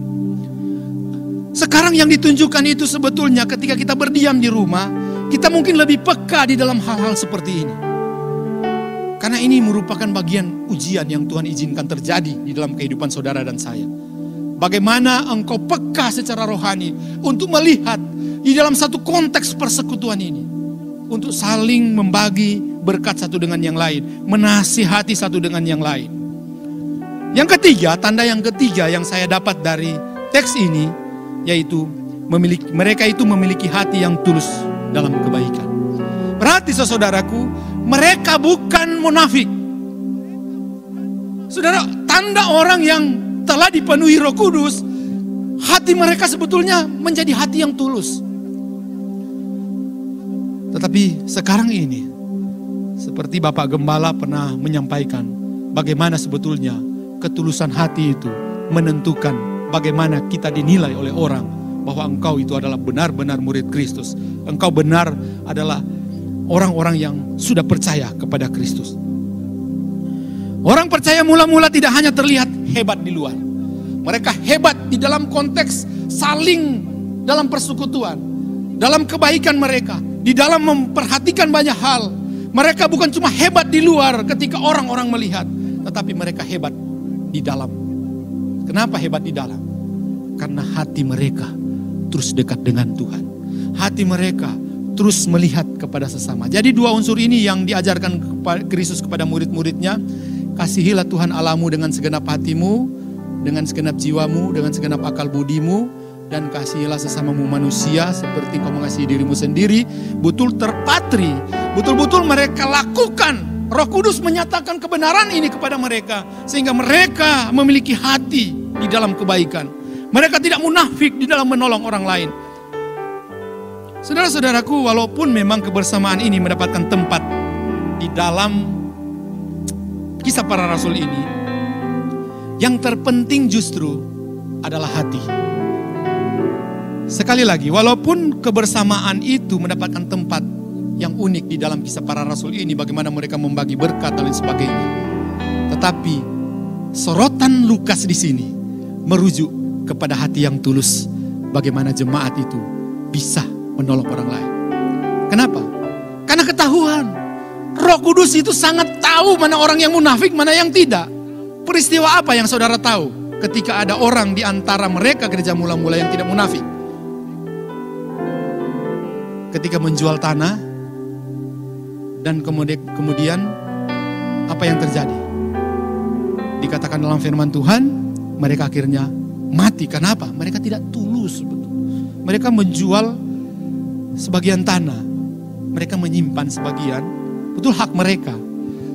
Sekarang yang ditunjukkan itu sebetulnya ketika kita berdiam di rumah, kita mungkin lebih peka di dalam hal-hal seperti ini. Karena ini merupakan bagian ujian yang Tuhan izinkan terjadi di dalam kehidupan saudara dan saya. Bagaimana engkau peka secara rohani untuk melihat di dalam satu konteks persekutuan ini. Untuk saling membagi berkat satu dengan yang lain. Menasihati satu dengan yang lain. Yang ketiga, tanda yang ketiga yang saya dapat dari teks ini, yaitu mereka itu memiliki hati yang tulus dalam kebaikan. Berarti saudaraku, mereka bukan munafik. Saudara, tanda orang yang telah dipenuhi Roh Kudus, hati mereka sebetulnya menjadi hati yang tulus. Tetapi sekarang ini, seperti Bapak Gembala pernah menyampaikan, bagaimana sebetulnya ketulusan hati itu menentukan bagaimana kita dinilai oleh orang, bahwa engkau itu adalah benar-benar murid Kristus. Engkau benar adalah orang-orang yang sudah percaya kepada Kristus. Orang percaya mula-mula tidak hanya terlihat hebat di luar. Mereka hebat di dalam konteks saling dalam persekutuan, dalam kebaikan mereka, di dalam memperhatikan banyak hal. Mereka bukan cuma hebat di luar ketika orang-orang melihat, tetapi mereka hebat di dalam. Kenapa hebat di dalam? Karena hati mereka terus dekat dengan Tuhan. Hati mereka terus melihat kepada sesama. Jadi dua unsur ini yang diajarkan Kristus kepada murid-muridnya. Kasihilah Tuhan Allahmu dengan segenap hatimu, dengan segenap jiwamu, dengan segenap akal budimu, dan kasihilah sesamamu manusia seperti kau mengasihi dirimu sendiri. Betul terpatri, betul-betul mereka lakukan. Roh Kudus menyatakan kebenaran ini kepada mereka, sehingga mereka memiliki hati di dalam kebaikan. Mereka tidak munafik di dalam menolong orang lain. Saudara-saudaraku, walaupun memang kebersamaan ini mendapatkan tempat di dalam Kisah Para Rasul ini, yang terpenting justru adalah hati. Sekali lagi, walaupun kebersamaan itu mendapatkan tempat yang unik di dalam Kisah Para Rasul ini, bagaimana mereka membagi berkat dan lain sebagainya, tetapi sorotan Lukas di sini merujuk kepada hati yang tulus, bagaimana jemaat itu bisa menolong orang lain. Kenapa? Karena ketahuan. Roh Kudus itu sangat tahu mana orang yang munafik, mana yang tidak. Peristiwa apa yang saudara tahu ketika ada orang di antara mereka gereja mula-mula yang tidak munafik? Ketika menjual tanah dan kemudian apa yang terjadi? Dikatakan dalam firman Tuhan, mereka akhirnya mati. Kenapa? Mereka tidak tulus. Mereka menjual sebagian tanah, mereka menyimpan sebagian, betul hak mereka.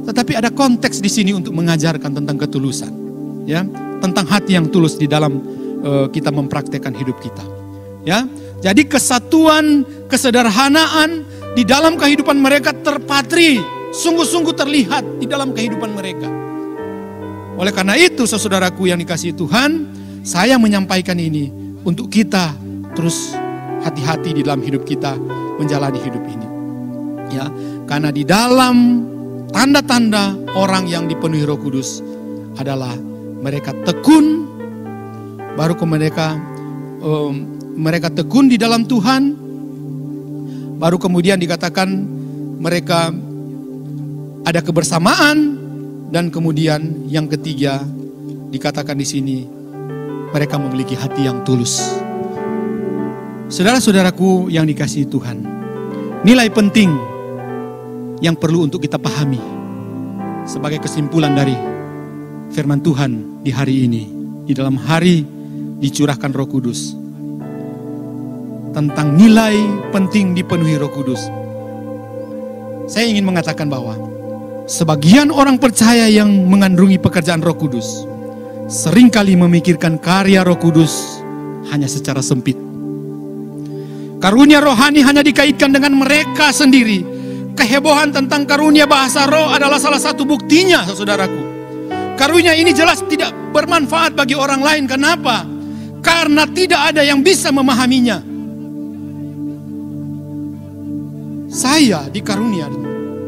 Tetapi ada konteks di sini untuk mengajarkan tentang ketulusan, ya, tentang hati yang tulus di dalam kita mempraktekkan hidup kita, ya. Jadi kesatuan, kesederhanaan di dalam kehidupan mereka terpatri, sungguh-sungguh terlihat di dalam kehidupan mereka. Oleh karena itu, saudaraku yang dikasihi Tuhan, saya menyampaikan ini untuk kita terus hati-hati di dalam hidup kita menjalani hidup ini. Ya, karena di dalam tanda-tanda orang yang dipenuhi Roh Kudus adalah mereka tekun, baru mereka mereka tekun di dalam Tuhan, baru kemudian dikatakan mereka ada kebersamaan, dan kemudian yang ketiga dikatakan di sini mereka memiliki hati yang tulus. Saudara-saudaraku yang dikasihi Tuhan, nilai penting yang perlu untuk kita pahami sebagai kesimpulan dari firman Tuhan di hari ini, di dalam hari dicurahkan Roh Kudus, tentang nilai penting dipenuhi Roh Kudus. Saya ingin mengatakan bahwa sebagian orang percaya yang mengandungi pekerjaan Roh Kudus seringkali memikirkan karya Roh Kudus hanya secara sempit. Karunia rohani hanya dikaitkan dengan mereka sendiri. Kehebohan tentang karunia bahasa roh adalah salah satu buktinya, saudaraku. Karunia ini jelas tidak bermanfaat bagi orang lain. Kenapa? Karena tidak ada yang bisa memahaminya. Saya dikarunia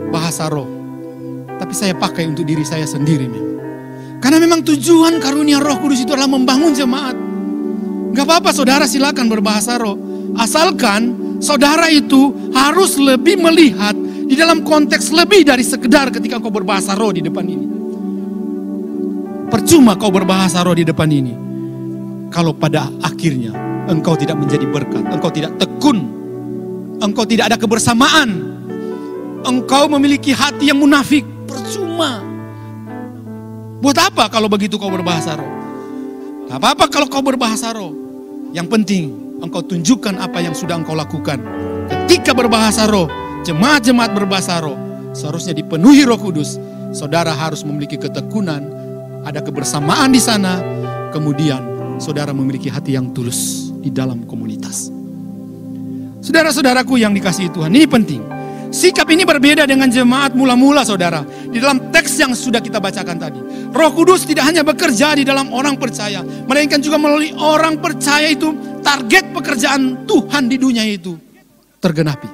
bahasa roh, tapi saya pakai untuk diri saya sendiri memang. Karena memang tujuan karunia Roh Kudus itu adalah membangun jemaat. Gak apa-apa saudara silakan berbahasa roh, asalkan saudara itu harus lebih melihat di dalam konteks lebih dari sekedar ketika kau berbahasa roh di depan ini. Percuma kau berbahasa roh di depan ini kalau pada akhirnya engkau tidak menjadi berkat, engkau tidak tekun, engkau tidak ada kebersamaan, engkau memiliki hati yang munafik. Percuma. Buat apa kalau begitu kau berbahasa roh? Gak apa-apa kalau kau berbahasa roh. Yang penting engkau tunjukkan apa yang sudah engkau lakukan. Ketika berbahasa roh, jemaat-jemaat berbahasa roh seharusnya dipenuhi Roh Kudus. Saudara harus memiliki ketekunan, ada kebersamaan di sana. Kemudian saudara memiliki hati yang tulus di dalam komunitas. Saudara-saudaraku yang dikasihi Tuhan, ini penting. Sikap ini berbeda dengan jemaat mula-mula, saudara. Di dalam teks yang sudah kita bacakan tadi, Roh Kudus tidak hanya bekerja di dalam orang percaya, melainkan juga melalui orang percaya itu target pekerjaan Tuhan di dunia itu tergenapi.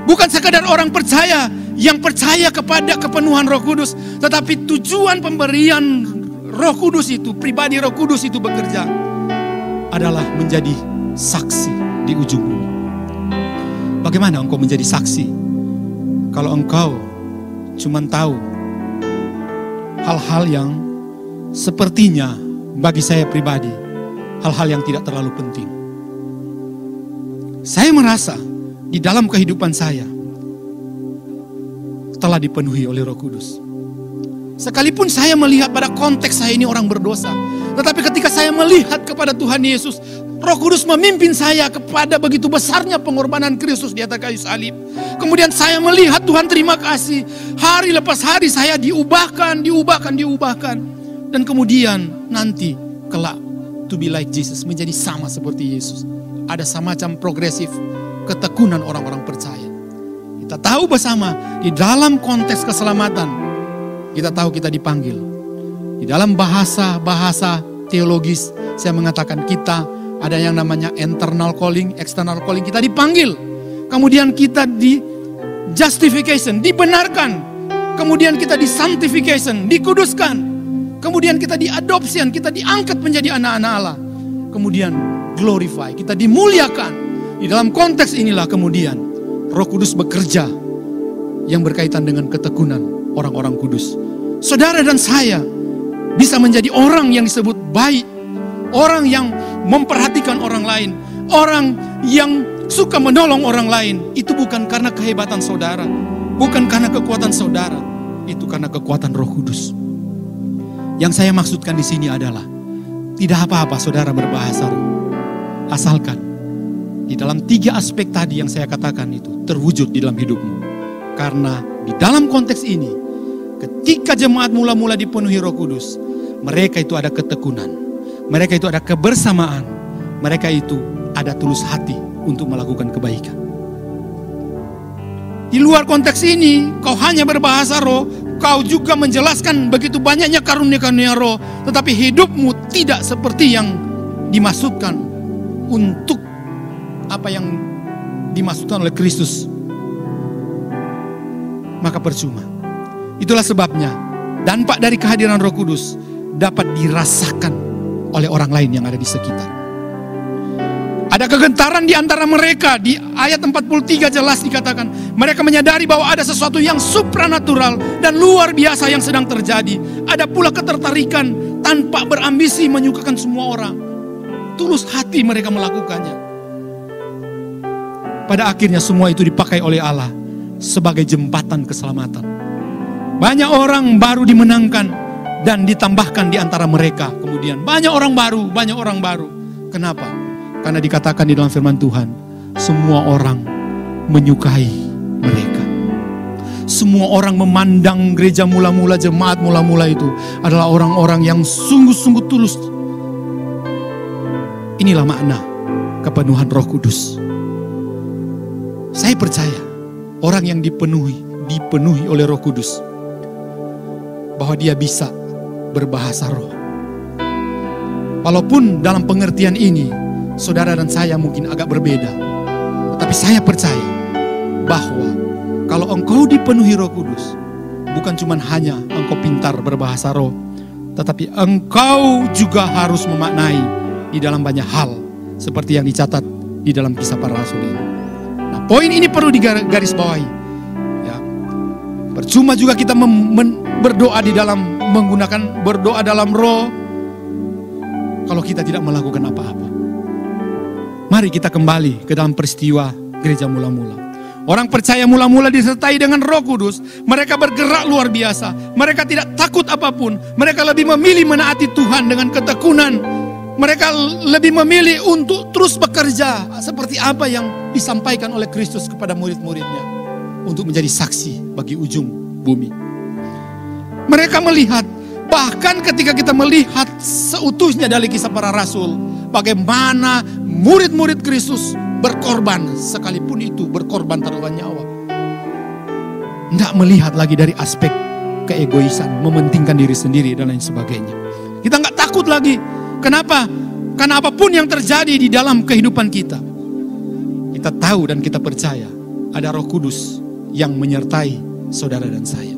Bukan sekadar orang percaya yang percaya kepada kepenuhan Roh Kudus, tetapi tujuan pemberian Roh Kudus itu, pribadi Roh Kudus itu bekerja adalah menjadi saksi di ujung bumi. Bagaimana engkau menjadi saksi kalau engkau cuma tahu hal-hal yang sepertinya bagi saya pribadi hal-hal yang tidak terlalu penting. Saya merasa di dalam kehidupan saya telah dipenuhi oleh Roh Kudus. Sekalipun saya melihat pada konteks saya ini orang berdosa, tetapi ketika saya melihat kepada Tuhan Yesus, Roh Kudus memimpin saya kepada begitu besarnya pengorbanan Kristus di atas kayu salib. Kemudian saya melihat Tuhan terima kasih. Hari lepas hari saya diubahkan. Dan kemudian nanti kelak to be like Jesus, menjadi sama seperti Yesus. Ada semacam progresif ketekunan orang-orang percaya. Kita tahu bersama di dalam konteks keselamatan, kita tahu kita dipanggil. Di dalam bahasa teologis saya mengatakan kita ada yang namanya internal calling, external calling. Kita dipanggil, kemudian kita di justification, dibenarkan. Kemudian kita di sanctification, dikuduskan. Kemudian kita diadoption, kita diangkat menjadi anak-anak Allah. Kemudian glorify, kita dimuliakan. Di dalam konteks inilah kemudian Roh Kudus bekerja yang berkaitan dengan ketekunan orang-orang kudus. Saudara dan saya bisa menjadi orang yang disebut baik, orang yang memperhatikan orang lain, orang yang suka menolong orang lain. Itu bukan karena kehebatan saudara, bukan karena kekuatan saudara, itu karena kekuatan Roh Kudus. Yang saya maksudkan di sini adalah tidak apa-apa saudara berbahasa roh, asalkan di dalam 3 aspek tadi yang saya katakan itu terwujud di dalam hidupmu. Karena di dalam konteks ini, ketika jemaat mula-mula dipenuhi Roh Kudus, mereka itu ada ketekunan, mereka itu ada kebersamaan, mereka itu ada tulus hati untuk melakukan kebaikan. Di luar konteks ini, kau hanya berbahasa roh, kau juga menjelaskan begitu banyaknya karunia-karunia roh, tetapi hidupmu tidak seperti yang dimaksudkan untuk apa yang dimaksudkan oleh Kristus. Maka percuma. Itulah sebabnya dampak dari kehadiran Roh Kudus dapat dirasakan oleh orang lain yang ada di sekitar. Ada Ada kegentaran di antara mereka. Di ayat 43 jelas dikatakan, mereka menyadari bahwa ada sesuatu yang supranatural dan luar biasa yang sedang terjadi. Ada pula ketertarikan tanpa berambisi menyukakan semua orang. Tulus hati mereka melakukannya. Pada akhirnya semua itu dipakai oleh Allah sebagai jembatan keselamatan. Banyak orang baru dimenangkan dan ditambahkan di antara mereka. Kemudian banyak orang baru. Kenapa? Karena dikatakan di dalam firman Tuhan, semua orang menyukai mereka. Semua orang memandang gereja mula-mula, jemaat mula-mula itu adalah orang-orang yang sungguh-sungguh tulus. Inilah makna kepenuhan Roh Kudus. Saya percaya orang yang dipenuhi oleh Roh Kudus, bahwa dia bisa berbahasa roh. Walaupun dalam pengertian ini saudara dan saya mungkin agak berbeda, tetapi saya percaya bahwa kalau engkau dipenuhi Roh Kudus, bukan cuma hanya engkau pintar berbahasa roh, tetapi engkau juga harus memaknai di dalam banyak hal seperti yang dicatat di dalam Kisah Para Rasul ini. Nah, poin ini perlu digarisbawahi. Ya. Percuma juga kita berdoa di dalam menggunakan berdoa dalam roh kalau kita tidak melakukan apa-apa. Mari kita kembali ke dalam peristiwa gereja mula-mula. Orang percaya mula-mula disertai dengan Roh Kudus, mereka bergerak luar biasa. Mereka tidak takut apapun. Mereka lebih memilih menaati Tuhan dengan ketekunan. Mereka lebih memilih untuk terus bekerja seperti apa yang disampaikan oleh Kristus kepada murid-muridnya, untuk menjadi saksi bagi ujung bumi. Mereka melihat, bahkan ketika kita melihat seutuhnya dari Kisah Para Rasul, bagaimana murid-murid Kristus berkorban, sekalipun itu berkorban taruhan nyawa. Tidak melihat lagi dari aspek keegoisan, mementingkan diri sendiri dan lain sebagainya. Kita nggak takut lagi. Kenapa? Karena apapun yang terjadi di dalam kehidupan kita, kita tahu dan kita percaya ada Roh Kudus yang menyertai saudara dan saya.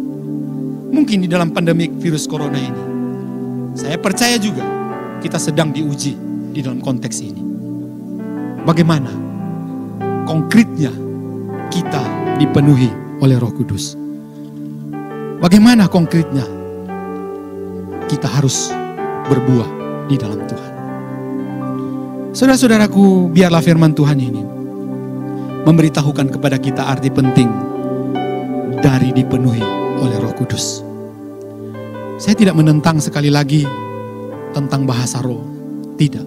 Mungkin di dalam pandemi virus corona ini, saya percaya juga kita sedang diuji di dalam konteks ini. Bagaimana konkretnya kita dipenuhi oleh Roh Kudus? Bagaimana konkretnya kita harus berbuah di dalam Tuhan? Saudara-saudaraku, biarlah firman Tuhan ini memberitahukan kepada kita arti penting dari dipenuhi oleh Roh Kudus. Saya tidak menentang sekali lagi tentang bahasa roh, tidak.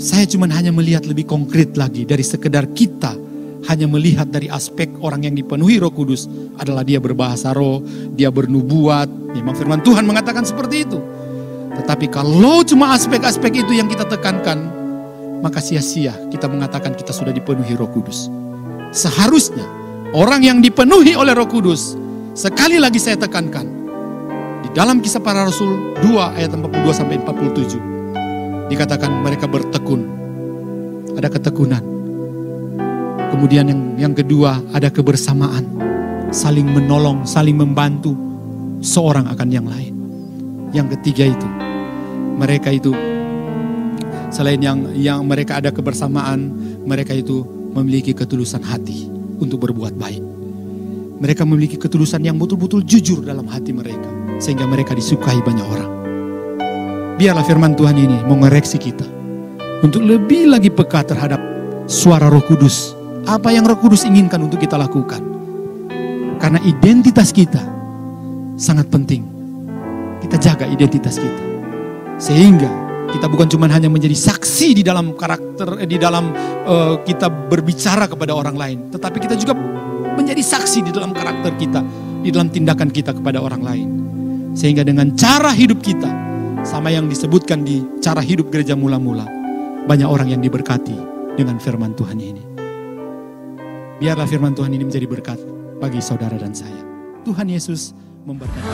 Saya cuma hanya melihat lebih konkret lagi dari sekedar kita hanya melihat dari aspek orang yang dipenuhi Roh Kudus adalah dia berbahasa roh, dia bernubuat. Memang firman Tuhan mengatakan seperti itu. Tetapi kalau cuma aspek-aspek itu yang kita tekankan, maka sia-sia kita mengatakan kita sudah dipenuhi Roh Kudus. Seharusnya orang yang dipenuhi oleh Roh Kudus, sekali lagi saya tekankan, di dalam Kisah Para Rasul 2 ayat 42-47, dikatakan mereka bertekun. Ada ketekunan. Kemudian yang kedua ada kebersamaan, saling menolong, saling membantu seorang akan yang lain. Yang ketiga itu, mereka itu selain yang mereka ada kebersamaan, mereka itu memiliki ketulusan hati untuk berbuat baik. Mereka memiliki ketulusan yang betul-betul jujur dalam hati mereka, sehingga mereka disukai banyak orang. Biarlah firman Tuhan ini mengoreksi kita untuk lebih lagi peka terhadap suara Roh Kudus. Apa yang Roh Kudus inginkan untuk kita lakukan. Karena identitas kita sangat penting. Kita jaga identitas kita. Sehingga kita bukan cuma hanya menjadi saksi di dalam karakter, di dalam kita berbicara kepada orang lain. Tetapi kita juga menjadi saksi di dalam karakter kita, di dalam tindakan kita kepada orang lain. Sehingga dengan cara hidup kita, sama yang disebutkan di cara hidup gereja mula-mula, banyak orang yang diberkati dengan firman Tuhan ini. Biarlah firman Tuhan ini menjadi berkat bagi saudara dan saya. Tuhan Yesus memberkati.